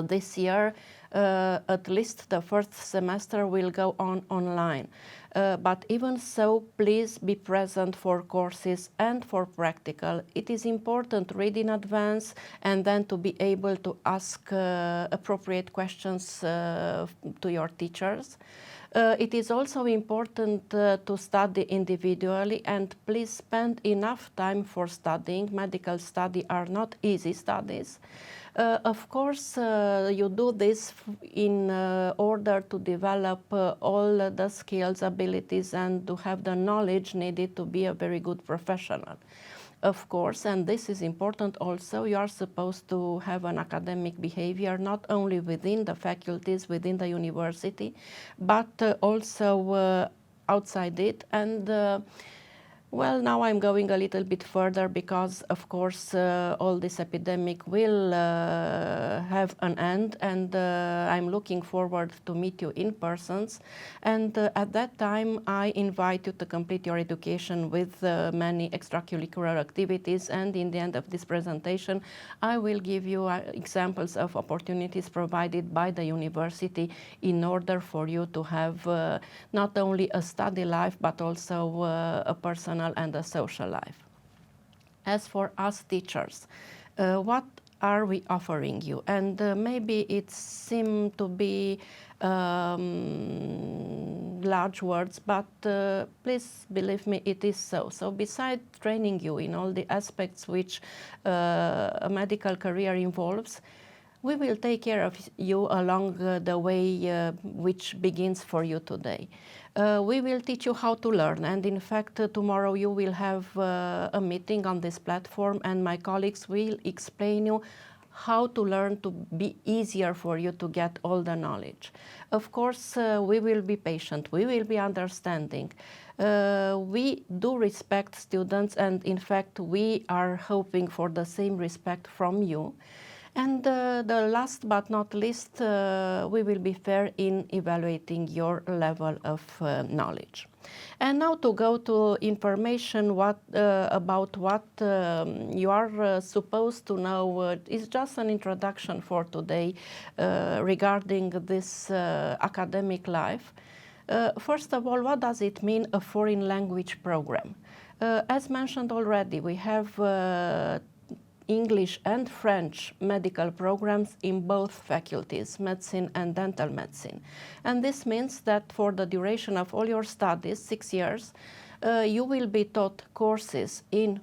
This year, at least the first semester will go on online. But even so, please be present for courses and for practical. It is important to read in advance and then to be able to ask appropriate questions to your teachers. It is also important to study individually, and please spend enough time for studying. Medical studies are not easy studies. Of course, you do this in order to develop all the skills, abilities, and to have the knowledge needed to be a very good professional. Of course, and this is important also, you are supposed to have an academic behavior not only within the faculties, within the university, but also outside it. And well, now I'm going a little bit further because, of course, all this epidemic will have an end, and I'm looking forward to meet you in persons. And at that time, I invite you to complete your education with many extracurricular activities. And in the end of this presentation, I will give you examples of opportunities provided by the university in order for you to have not only a study life, but also a personal and a social life. As for us teachers, what are we offering you? And maybe it seems to be large words, but please believe me, it is so. So besides training you in all the aspects which a medical career involves, we will take care of you along the way which begins for you today. We will teach you how to learn, and in fact tomorrow you will have a meeting on this platform, and my colleagues will explain you how to learn to be easier for you to get all the knowledge. Of course, we will be patient, we will be understanding. We do respect students, and in fact we are hoping for the same respect from you. And the last but not least, we will be fair in evaluating your level of knowledge. And now to go to information about what you are supposed to know is just an introduction for today regarding this academic life. First of all, what does it mean, a foreign language program? As mentioned already, we have English and French medical programs in both faculties, medicine and dental medicine. And this means that for the duration of all your studies, 6 years, you will be taught courses in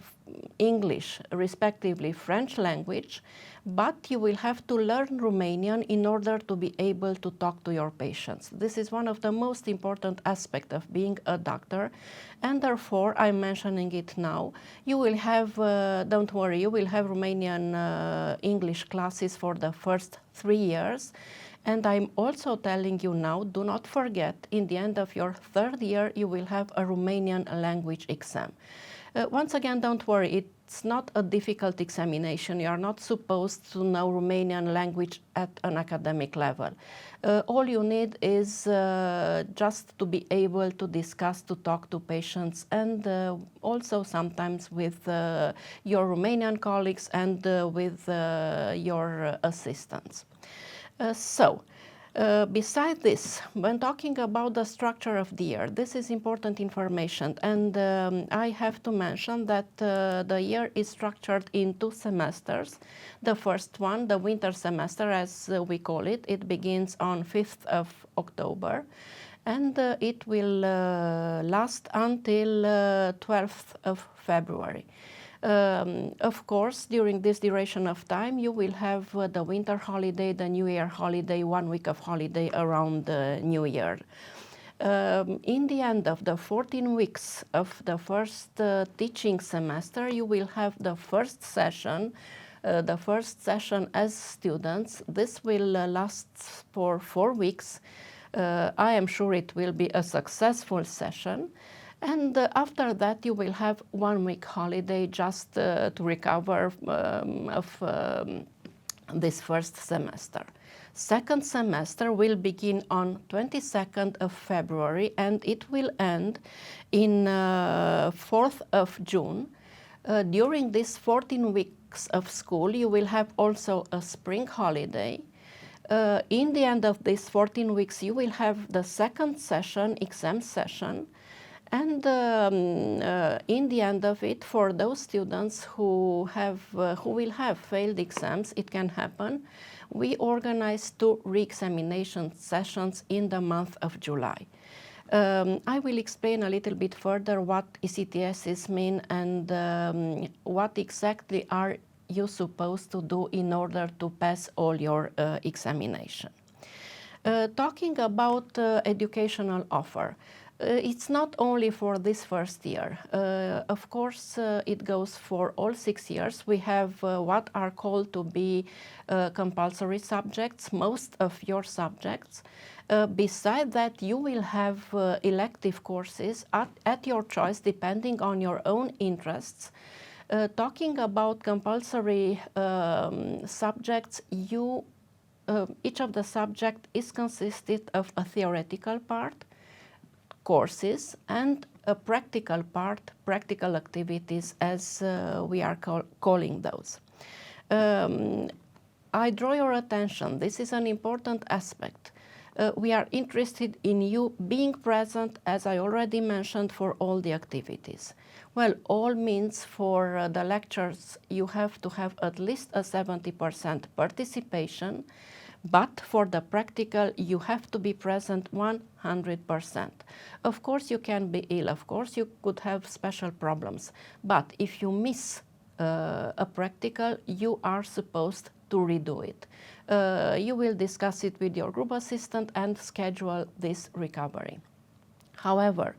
English, respectively French language, but you will have to learn Romanian in order to be able to talk to your patients. This is one of the most important aspects of being a doctor, and therefore I'm mentioning it now. You will have, don't worry, you will have Romanian English classes for the first 3 years. And I'm also telling you now, do not forget, in the end of your 3rd year, you will have a Romanian language exam. Once again, don't worry, it's not a difficult examination. You are not supposed to know Romanian language at an academic level. All you need is just to be able to discuss, to talk to patients, and also sometimes with your Romanian colleagues and with your assistants. Besides this, when talking about the structure of the year, this is important information, and I have to mention that the year is structured in 2 semesters. The first one, the winter semester as we call it, it begins on 5th of October, and it will last until 12th of February. Of course, during this duration of time, you will have the winter holiday, the New Year holiday, 1 week of holiday around the New Year. In the end of the 14 weeks of the first teaching semester, you will have the first session as students. This will last for 4 weeks. I am sure it will be a successful session. And after that, you will have 1 week holiday just to recover of this first semester. Second semester will begin on 22nd of February, and it will end in 4th of June. During these 14 weeks of school, you will have also a spring holiday. In the end of these 14 weeks, you will have the second session, exam session. And in the end of it, for those students who will have failed exams, it can happen, we organize 2 re-examination sessions in the month of July. I will explain a little bit further what ECTSs mean and what exactly are you supposed to do in order to pass all your examination. Talking about educational offer, it's not only for this first year. Of course, it goes for all 6 years. We have what are called to be compulsory subjects, most of your subjects. Beside that, you will have elective courses at your choice, depending on your own interests. Talking about compulsory subjects, each of the subject is consisted of a theoretical part, courses, and a practical part, practical activities, as we are calling those. I draw your attention, this is an important aspect. We are interested in you being present, as I already mentioned, for all the activities. Well, all means for the lectures you have to have at least a 70% participation, but for the practical you have to be present 100%. Of course you can be ill, of course you could have special problems, but if you miss a practical, you are supposed to redo it. You will discuss it with your group assistant and schedule this recovery. However,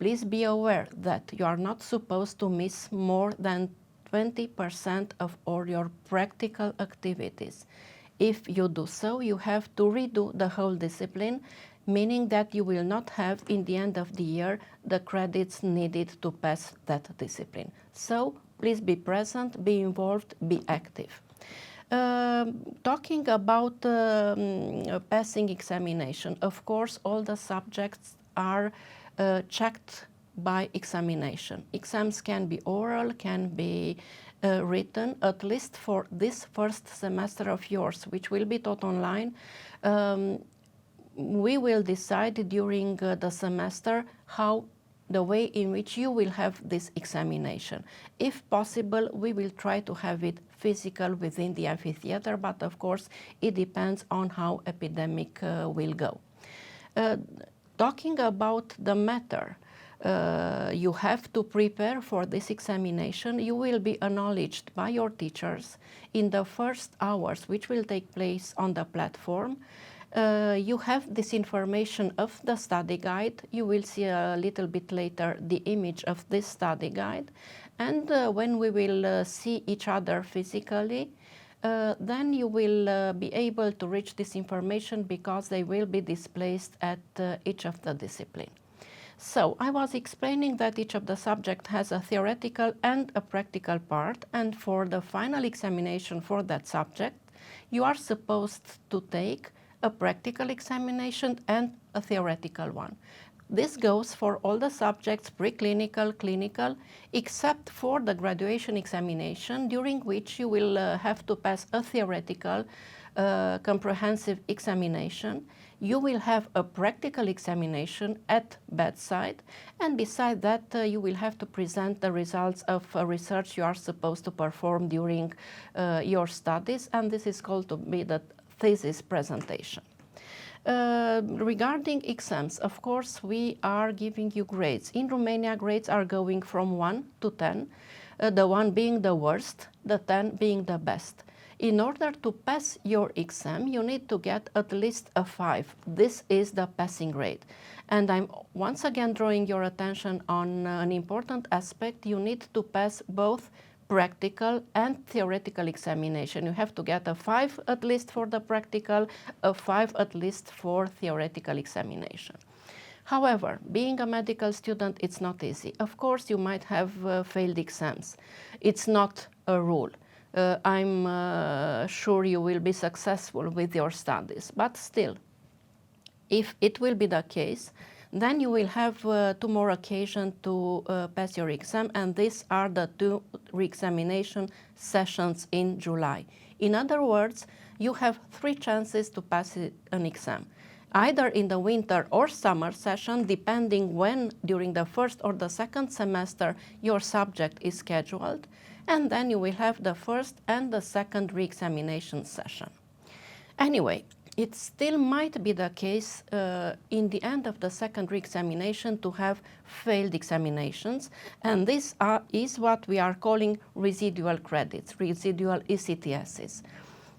please be aware that you are not supposed to miss more than 20% of all your practical activities. If you do so, you have to redo the whole discipline, meaning that you will not have, in the end of the year, the credits needed to pass that discipline. So please be present, be involved, be active. Talking about passing examination, of course, all the subjects are checked by examination. Exams can be oral, can be written, at least for this first semester of yours, which will be taught online. We will decide during the semester how the way in which you will have this examination. If possible, we will try to have it physical within the amphitheater, but of course it depends on how epidemic will go. Talking about the matter you have to prepare for this examination, you will be acknowledged by your teachers in the first hours, which will take place on the platform. You have this information of the study guide. You will see a little bit later the image of this study guide. And when we will see each other physically, then you will be able to reach this information because they will be displayed at each of the discipline. So I was explaining that each of the subject has a theoretical and a practical part, and for the final examination for that subject, you are supposed to take a practical examination and a theoretical one. This goes for all the subjects, preclinical, clinical, except for the graduation examination, during which you will have to pass a theoretical comprehensive examination. You will have a practical examination at bedside, and beside that you will have to present the results of research you are supposed to perform during your studies, and this is called to be the thesis presentation. Regarding exams, of course, we are giving you grades. In Romania, grades are going from 1 to 10, the 1 being the worst, the 10 being the best. In order to pass your exam, you need to get at least a 5. This is the passing grade. And I'm once again drawing your attention on an important aspect. You need to pass both practical and theoretical examination. You have to get a 5 at least for the practical, a 5 at least for theoretical examination. However, being a medical student, it's not easy. Of course, you might have failed exams. It's not a rule. I'm sure you will be successful with your studies, but still, if it will be the case, then you will have 2 more occasions to pass your exam, and these are the 2 re-examination sessions in July. In other words, you have 3 chances to pass an exam, either in the winter or summer session, depending when during the first or the second semester your subject is scheduled, and then you will have the first and the second re-examination session. Anyway, it still might be the case in the end of the secondary examination to have failed examinations, and this is what we are calling residual credits, residual ECTSs.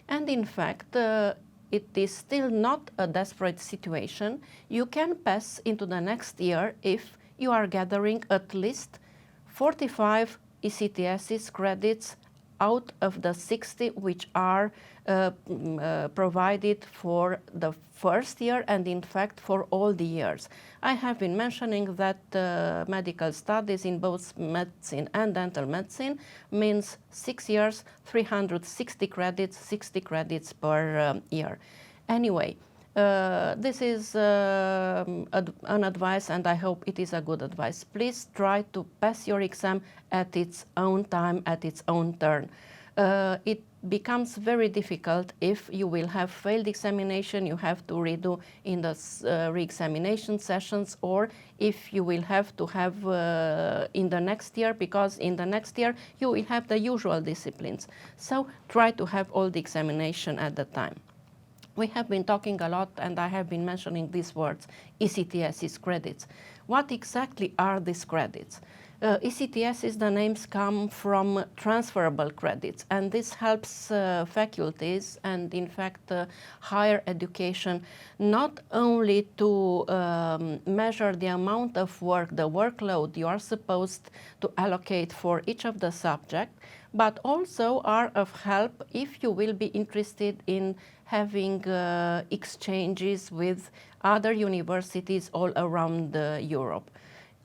And in fact, it is still not a desperate situation. You can pass into the next year if you are gathering at least 45 ECTSs credits out of the 60 which are provided for the first year and in fact for all the years. I have been mentioning that medical studies in both medicine and dental medicine means 6 years, 360 credits, 60 credits per year. Anyway, this is an advice, and I hope it is a good advice. Please try to pass your exam at its own time, at its own turn. It becomes very difficult if you will have failed examination, you have to redo in the re-examination sessions, or if you will have to have in the next year, because in the next year you will have the usual disciplines. So try to have all the examination at the time. We have been talking a lot, and I have been mentioning these words, ECTSs, credits. What exactly are these credits? ECTSs, the names come from transferable credits, and this helps faculties and in fact higher education not only to measure the amount of work, the workload you are supposed to allocate for each of the subjects, but also are of help if you will be interested in having exchanges with other universities all around Europe.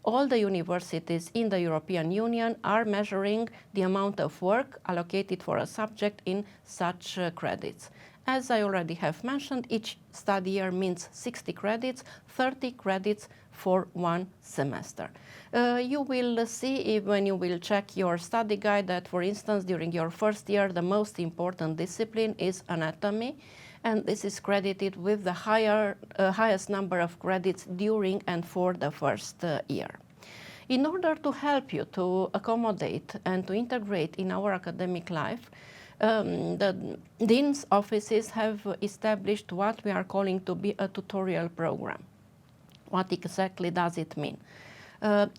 All the universities in the European Union are measuring the amount of work allocated for a subject in such credits. As I already have mentioned, each study year means 60 credits, 30 credits for one semester. You will see when you will check your study guide that, for instance, during your first year, the most important discipline is anatomy, and this is credited with the highest number of credits during and for the first year. In order to help you to accommodate and to integrate in our academic life, the dean's offices have established what we are calling to be a tutorial program. What exactly does it mean?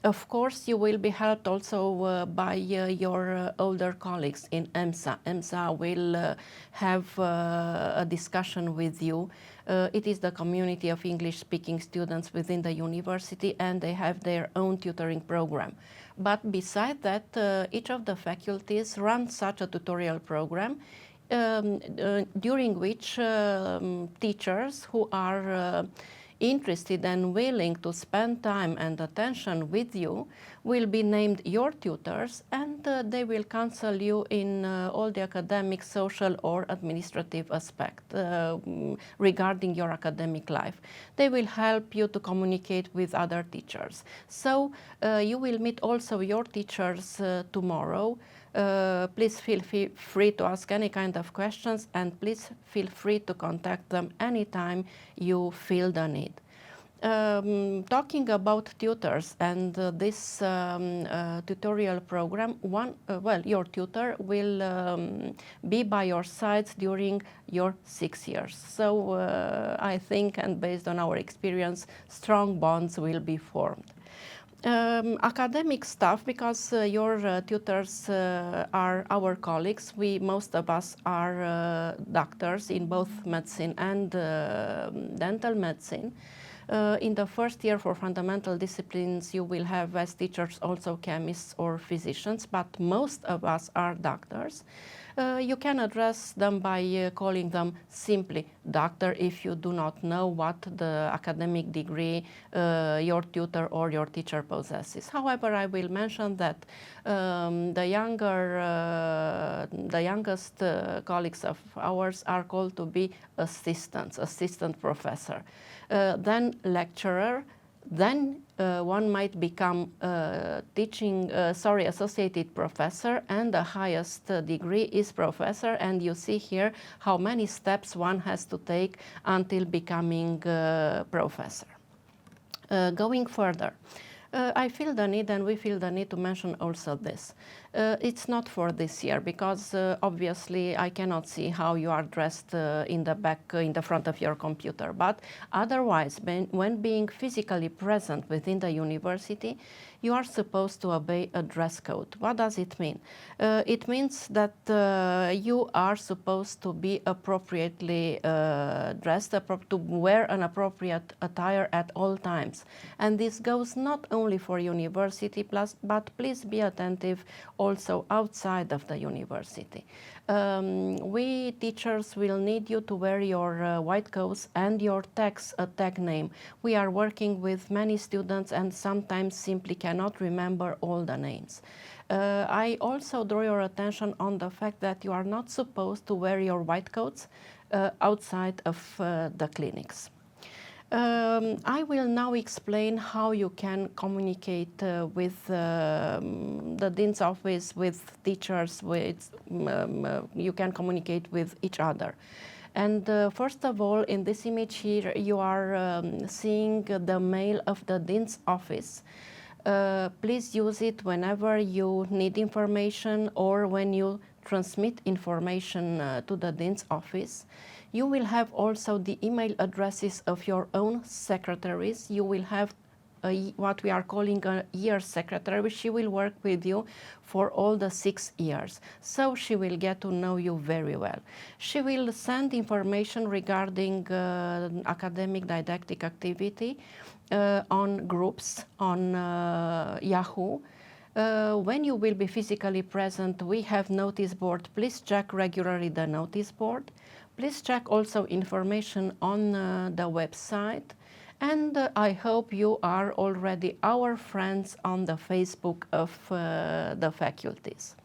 Of course, you will be helped also by your older colleagues in EMSA. EMSA will have a discussion with you. It is the community of English-speaking students within the university, and they have their own tutoring program. But beside that, each of the faculties run such a tutorial program during which teachers who are interested and willing to spend time and attention with you will be named your tutors, and they will counsel you in all the academic, social or administrative aspect regarding your academic life. They will help you to communicate with other teachers. So you will meet also your teachers tomorrow. Please feel free to ask any kind of questions, and please feel free to contact them anytime you feel the need. Talking about tutors and this tutorial program, your tutor will be by your side during your 6 years. So I think, and based on our experience, strong bonds will be formed. Academic staff, because your tutors are our colleagues. Most of us are doctors in both medicine and dental medicine. In the first year for fundamental disciplines, you will have as teachers also chemists or physicians, but most of us are doctors. You can address them by calling them simply doctor if you do not know what the academic degree your tutor or your teacher possesses. However, I will mention that the youngest colleagues of ours are called to be assistants, assistant professor, then lecturer, then one might become associated professor, and the highest degree is professor, and you see here how many steps one has to take until becoming professor. Going further, I feel the need, and we feel the need to mention also this. It's not for this year because obviously I cannot see how you are dressed in the back, in the front of your computer. But otherwise, when being physically present within the university, you are supposed to obey a dress code. What does it mean? It means that you are supposed to be appropriately dressed, to wear an appropriate attire at all times. And this goes not only for university, but please be attentive also outside of the university. We teachers will need you to wear your white coats and your tags, a tag name. We are working with many students and sometimes simply cannot remember all the names. I also draw your attention on the fact that you are not supposed to wear your white coats outside of the clinics. I will now explain how you can communicate with the Dean's office, with teachers, you can communicate with each other. And first of all, in this image here, you are seeing the mail of the Dean's office. Please use it whenever you need information or when you transmit information to the Dean's office. You will have also the email addresses of your own secretaries. You will have what we are calling a year secretary. She will work with you for all the 6 years. So she will get to know you very well. She will send information regarding academic didactic activity on groups, on Yahoo. When you will be physically present, we have notice board. Please check regularly the notice board. Please check also information on the website. And I hope you are already our friends on the Facebook of the faculties.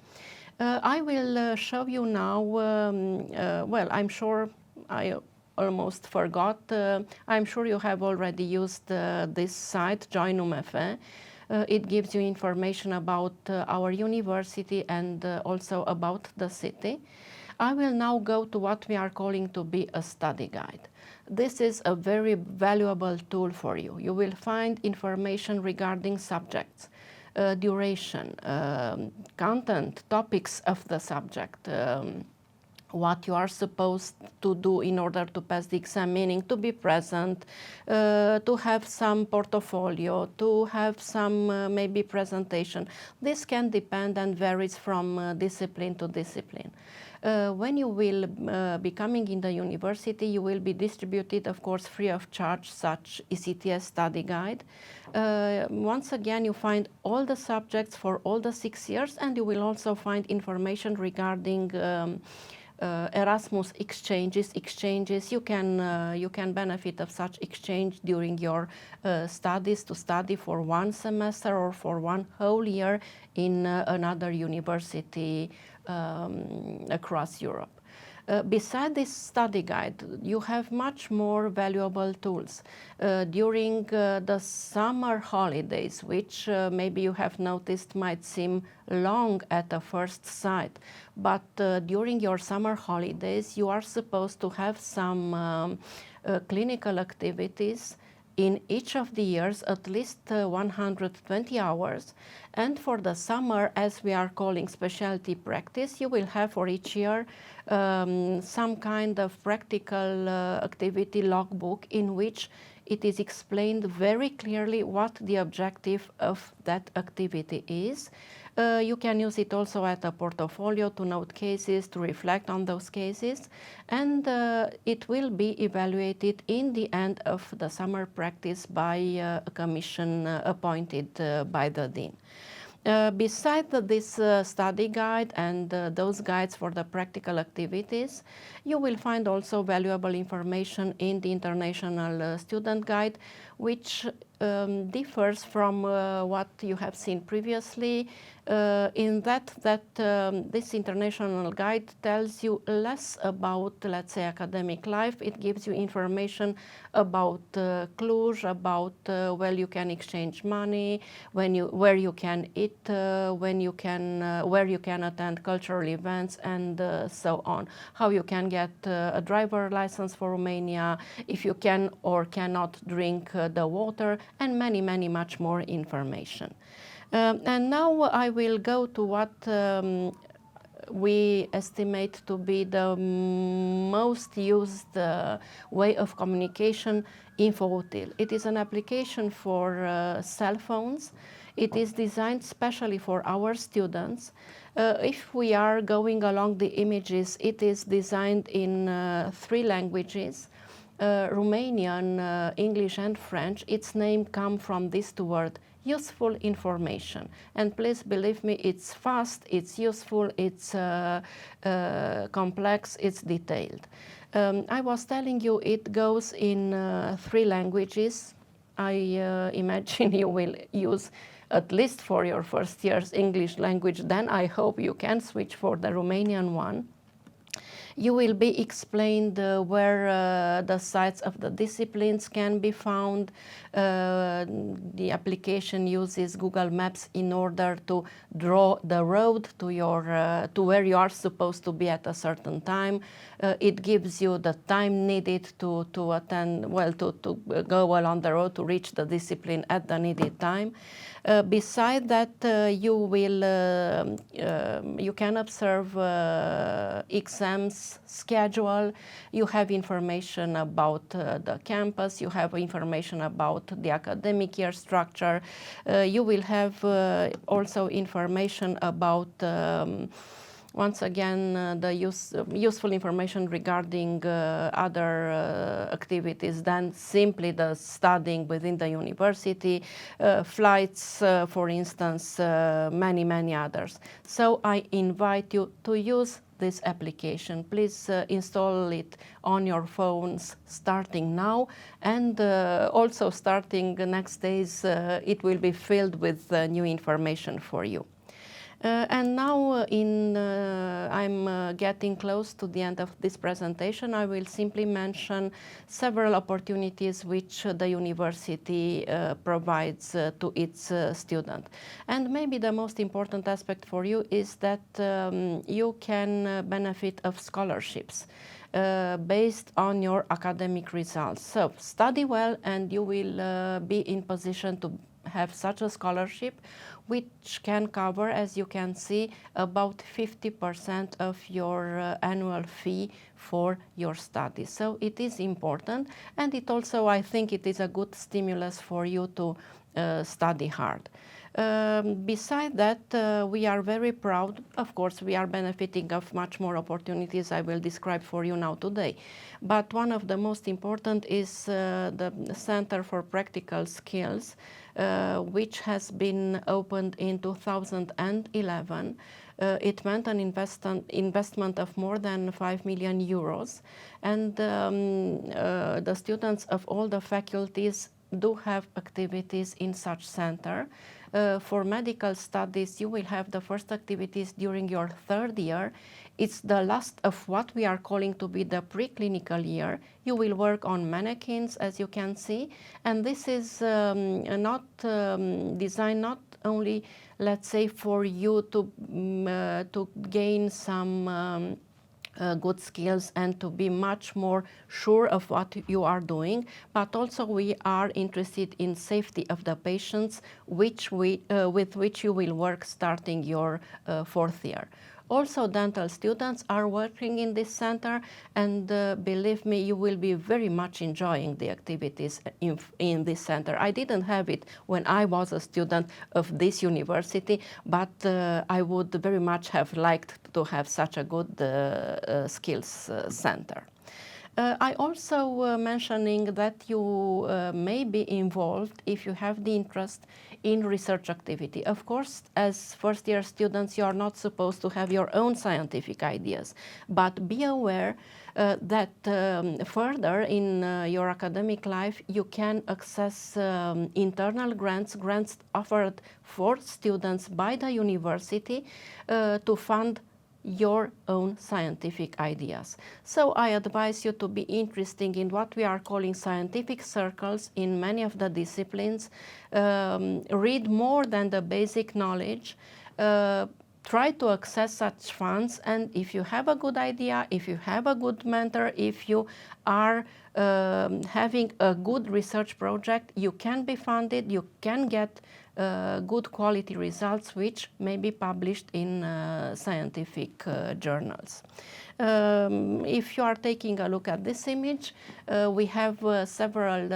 I will show you now, well, I'm sure I almost forgot. I'm sure you have already used this site, Join UMF. It gives you information about our university and also about the city. I will now go to what we are calling to be a study guide. This is a very valuable tool for you. You will find information regarding subjects, duration, content, topics of the subject, what you are supposed to do in order to pass the exam, meaning to be present, to have some portfolio, to have some maybe presentation. This can depend and varies from discipline to discipline. When you will be coming in the university, you will be distributed, of course, free of charge, such ECTS study guide. Once again, you find all the subjects for all the 6 years, and you will also find information regarding Erasmus exchanges. You can benefit of such exchange during your studies, to study for 1 semester or for 1 whole year in another university across Europe. Beside this study guide, you have much more valuable tools. During the summer holidays, which maybe you have noticed might seem long at the first sight, but during your summer holidays, you are supposed to have some clinical activities in each of the years, at least 120 hours. And for the summer, as we are calling specialty practice, you will have for each year some kind of practical activity logbook in which it is explained very clearly what the objective of that activity is. You can use it also as a portfolio to note cases, to reflect on those cases, and it will be evaluated in the end of the summer practice by a commission appointed by the dean. Besides this study guide and those guides for the practical activities, you will find also valuable information in the International Student Guide, which differs from what you have seen previously, in that this international guide tells you less about, let's say, academic life. It gives you information about Cluj, about where you can exchange money, where you can eat, where you can attend cultural events, and so on. How you can get a driver license for Romania, if you can or cannot drink the water, and much more information. And now I will go to what we estimate to be the most used way of communication, Inforutil. It is an application for cell phones. It is designed specially for our students. If we are going along the images, it is designed in 3 languages. Romanian, English and French. Its name comes from these 2 words, useful information. And please believe me, it's fast, it's useful, it's complex, it's detailed. I was telling you it goes in 3 languages. I imagine you will use at least for your first year's English language, then I hope you can switch for the Romanian one. You will be explained where the sites of the disciplines can be found. The application uses Google Maps in order to draw the road to your to where you are supposed to be at a certain time. It gives you the time needed to attend, well, to go along the road to reach the discipline at the needed time. Beside that, you can observe exams schedule. You have information about the campus. You have information about the academic year structure. You will have also information about once again, the useful information regarding other activities than simply the studying within the university, flights, for instance, many others. So I invite you to use this application. Please install it on your phones starting now, and also starting the next days, it will be filled with new information for you. And now I'm getting close to the end of this presentation. I will simply mention several opportunities which the university provides to its student. And maybe the most important aspect for you is that you can benefit of scholarships based on your academic results. So study well and you will be in position to have such a scholarship, which can cover, as you can see, about 50% of your annual fee for your studies. So it is important, and it also, I think, it is a good stimulus for you to study hard. Beside that, we are very proud. Of course, we are benefiting of much more opportunities I will describe for you now today. But one of the most important is the Center for Practical Skills, which has been opened in 2011. It meant an investment of more than 5 million euros, and the students of all the faculties do have activities in such center. For medical studies, you will have the first activities during your 3rd year. It's the last of what we are calling to be the preclinical year. You will work on mannequins, as you can see, and this is designed not only, let's say, for you to gain some good skills and to be much more sure of what you are doing, but also we are interested in safety of the patients with which you will work starting your 4th year. Also, dental students are working in this center, and believe me, you will be very much enjoying the activities in this center. I didn't have it when I was a student of this university, but I would very much have liked to have such a good skills center. I also mentioning that you may be involved if you have the interest in research activity. Of course, as first-year students, you are not supposed to have your own scientific ideas, but be aware that further in your academic life, you can access internal grants offered for students by the university to fund your own scientific ideas. So I advise you to be interested in what we are calling scientific circles in many of the disciplines. Read more than the basic knowledge. Try to access such funds, and if you have a good idea, if you have a good mentor, if you are having a good research project, you can be funded, you can get good quality results which may be published in scientific journals. If you are taking a look at this image, we have several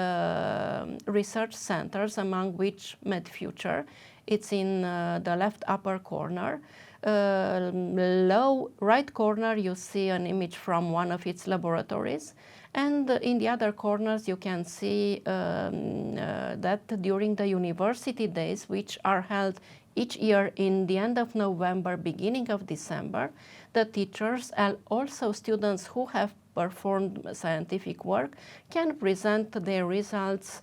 research centers, among which MedFuture. It's in the left upper corner. Low right corner you see an image from one of its laboratories, and in the other corners you can see that during the university days, which are held each year in the end of November, beginning of December, the teachers and also students who have performed scientific work can present their results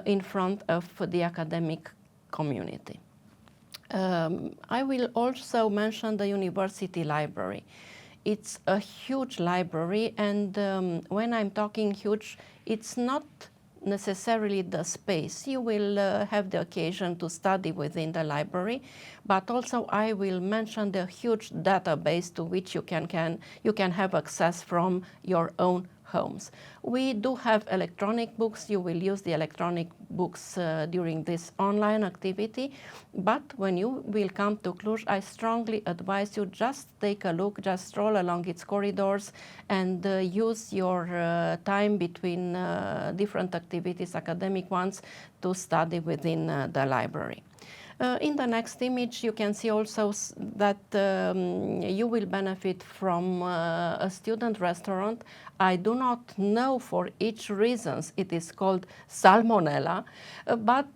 in front of the academic community. I will also mention the university library. It's a huge library, and when I'm talking huge, it's not necessarily the space. You will have the occasion to study within the library, but also I will mention the huge database to which you can have access from your own homes. We do have electronic books. You will use the electronic books during this online activity, but when you will come to Cluj, I strongly advise you just take a look, just stroll along its corridors and use your time between different activities, academic ones, to study within the library. In the next image, you can see also that you will benefit from a student restaurant. I do not know for each reasons it is called Salmonella, but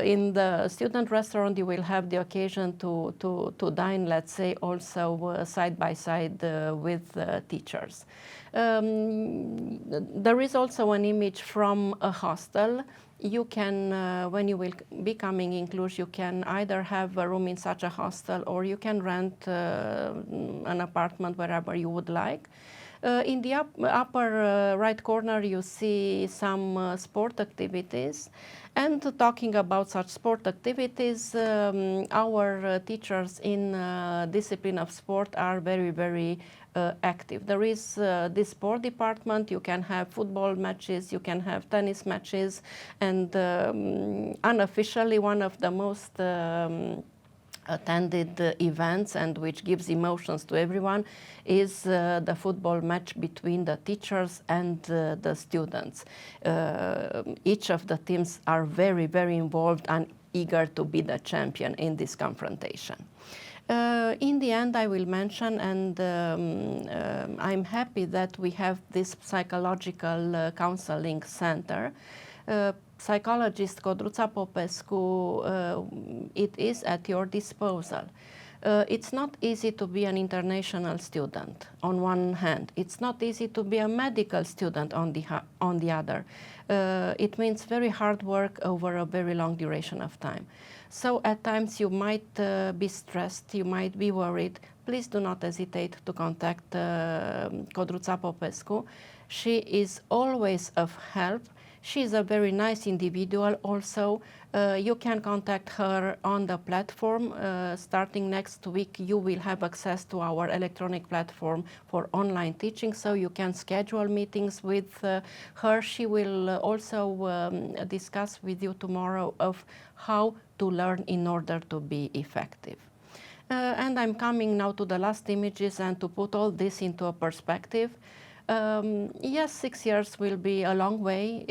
in the student restaurant you will have the occasion to dine, let's say, also side by side with teachers. There is also an image from a hostel. You can, when you will be coming in Cluj, you can either have a room in such a hostel or you can rent an apartment wherever you would like. In the upper right corner you see some sport activities. And talking about such sport activities, our teachers in discipline of sport are very, very active. There is this sport department. You can have football matches, you can have tennis matches, and unofficially one of the most attended events and which gives emotions to everyone is the football match between the teachers and the students. Each of the teams are very, very involved and eager to be the champion in this confrontation. In the end, I will mention, and I'm happy that we have this psychological counseling center. Psychologist Codruța Popescu, it is at your disposal. It's not easy to be an international student on one hand. It's not easy to be a medical student on the other. It means very hard work over a very long duration of time. So at times you might be stressed, you might be worried. Please do not hesitate to contact Codruța Popescu. She is always of help. She's a very nice individual also. You can contact her on the platform. Starting next week, you will have access to our electronic platform for online teaching, so you can schedule meetings with her. She will also discuss with you tomorrow of how to learn in order to be effective. And I'm coming now to the last images, and to put all this into a perspective. Yes, 6 years will be a long way,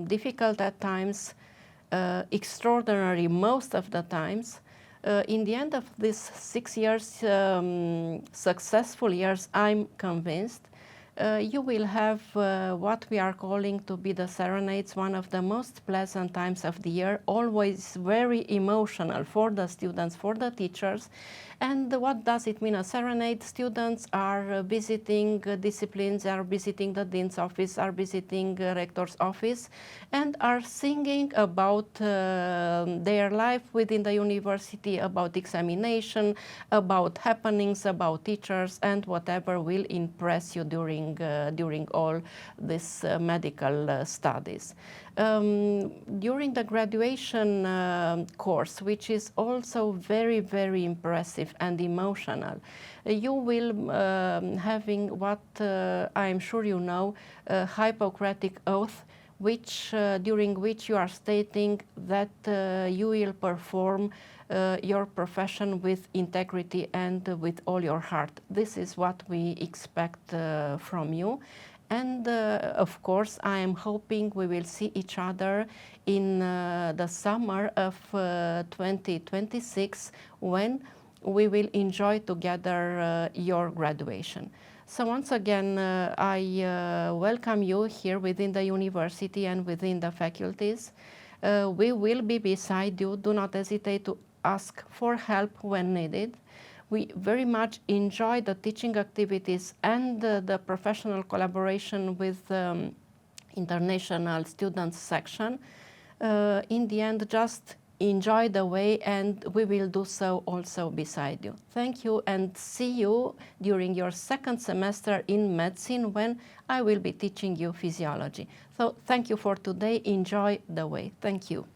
difficult at times, extraordinary most of the times. In the end of these 6 years, successful years, I'm convinced, you will have what we are calling to be the serenades, one of the most pleasant times of the year, always very emotional for the students, for the teachers. And what does it mean, a serenade? Students are visiting disciplines, are visiting the dean's office, are visiting rector's office, and are singing about their life within the university, about examination, about happenings, about teachers, and whatever will impress you during all these medical studies. During the graduation course, which is also very, very impressive and emotional, you will having what I'm sure you know, a Hippocratic oath, during which you are stating that you will perform your profession with integrity and with all your heart. This is what we expect from you. And of course, I am hoping we will see each other in the summer of 2026, when we will enjoy together your graduation. So once again, I welcome you here within the university and within the faculties. We will be beside you. Do not hesitate to ask for help when needed. We very much enjoy the teaching activities and the professional collaboration with international students section. In the end, just enjoy the way, and we will do so also beside you. Thank you, and see you during your second semester in medicine, when I will be teaching you physiology. So thank you for today. Enjoy the way. Thank you.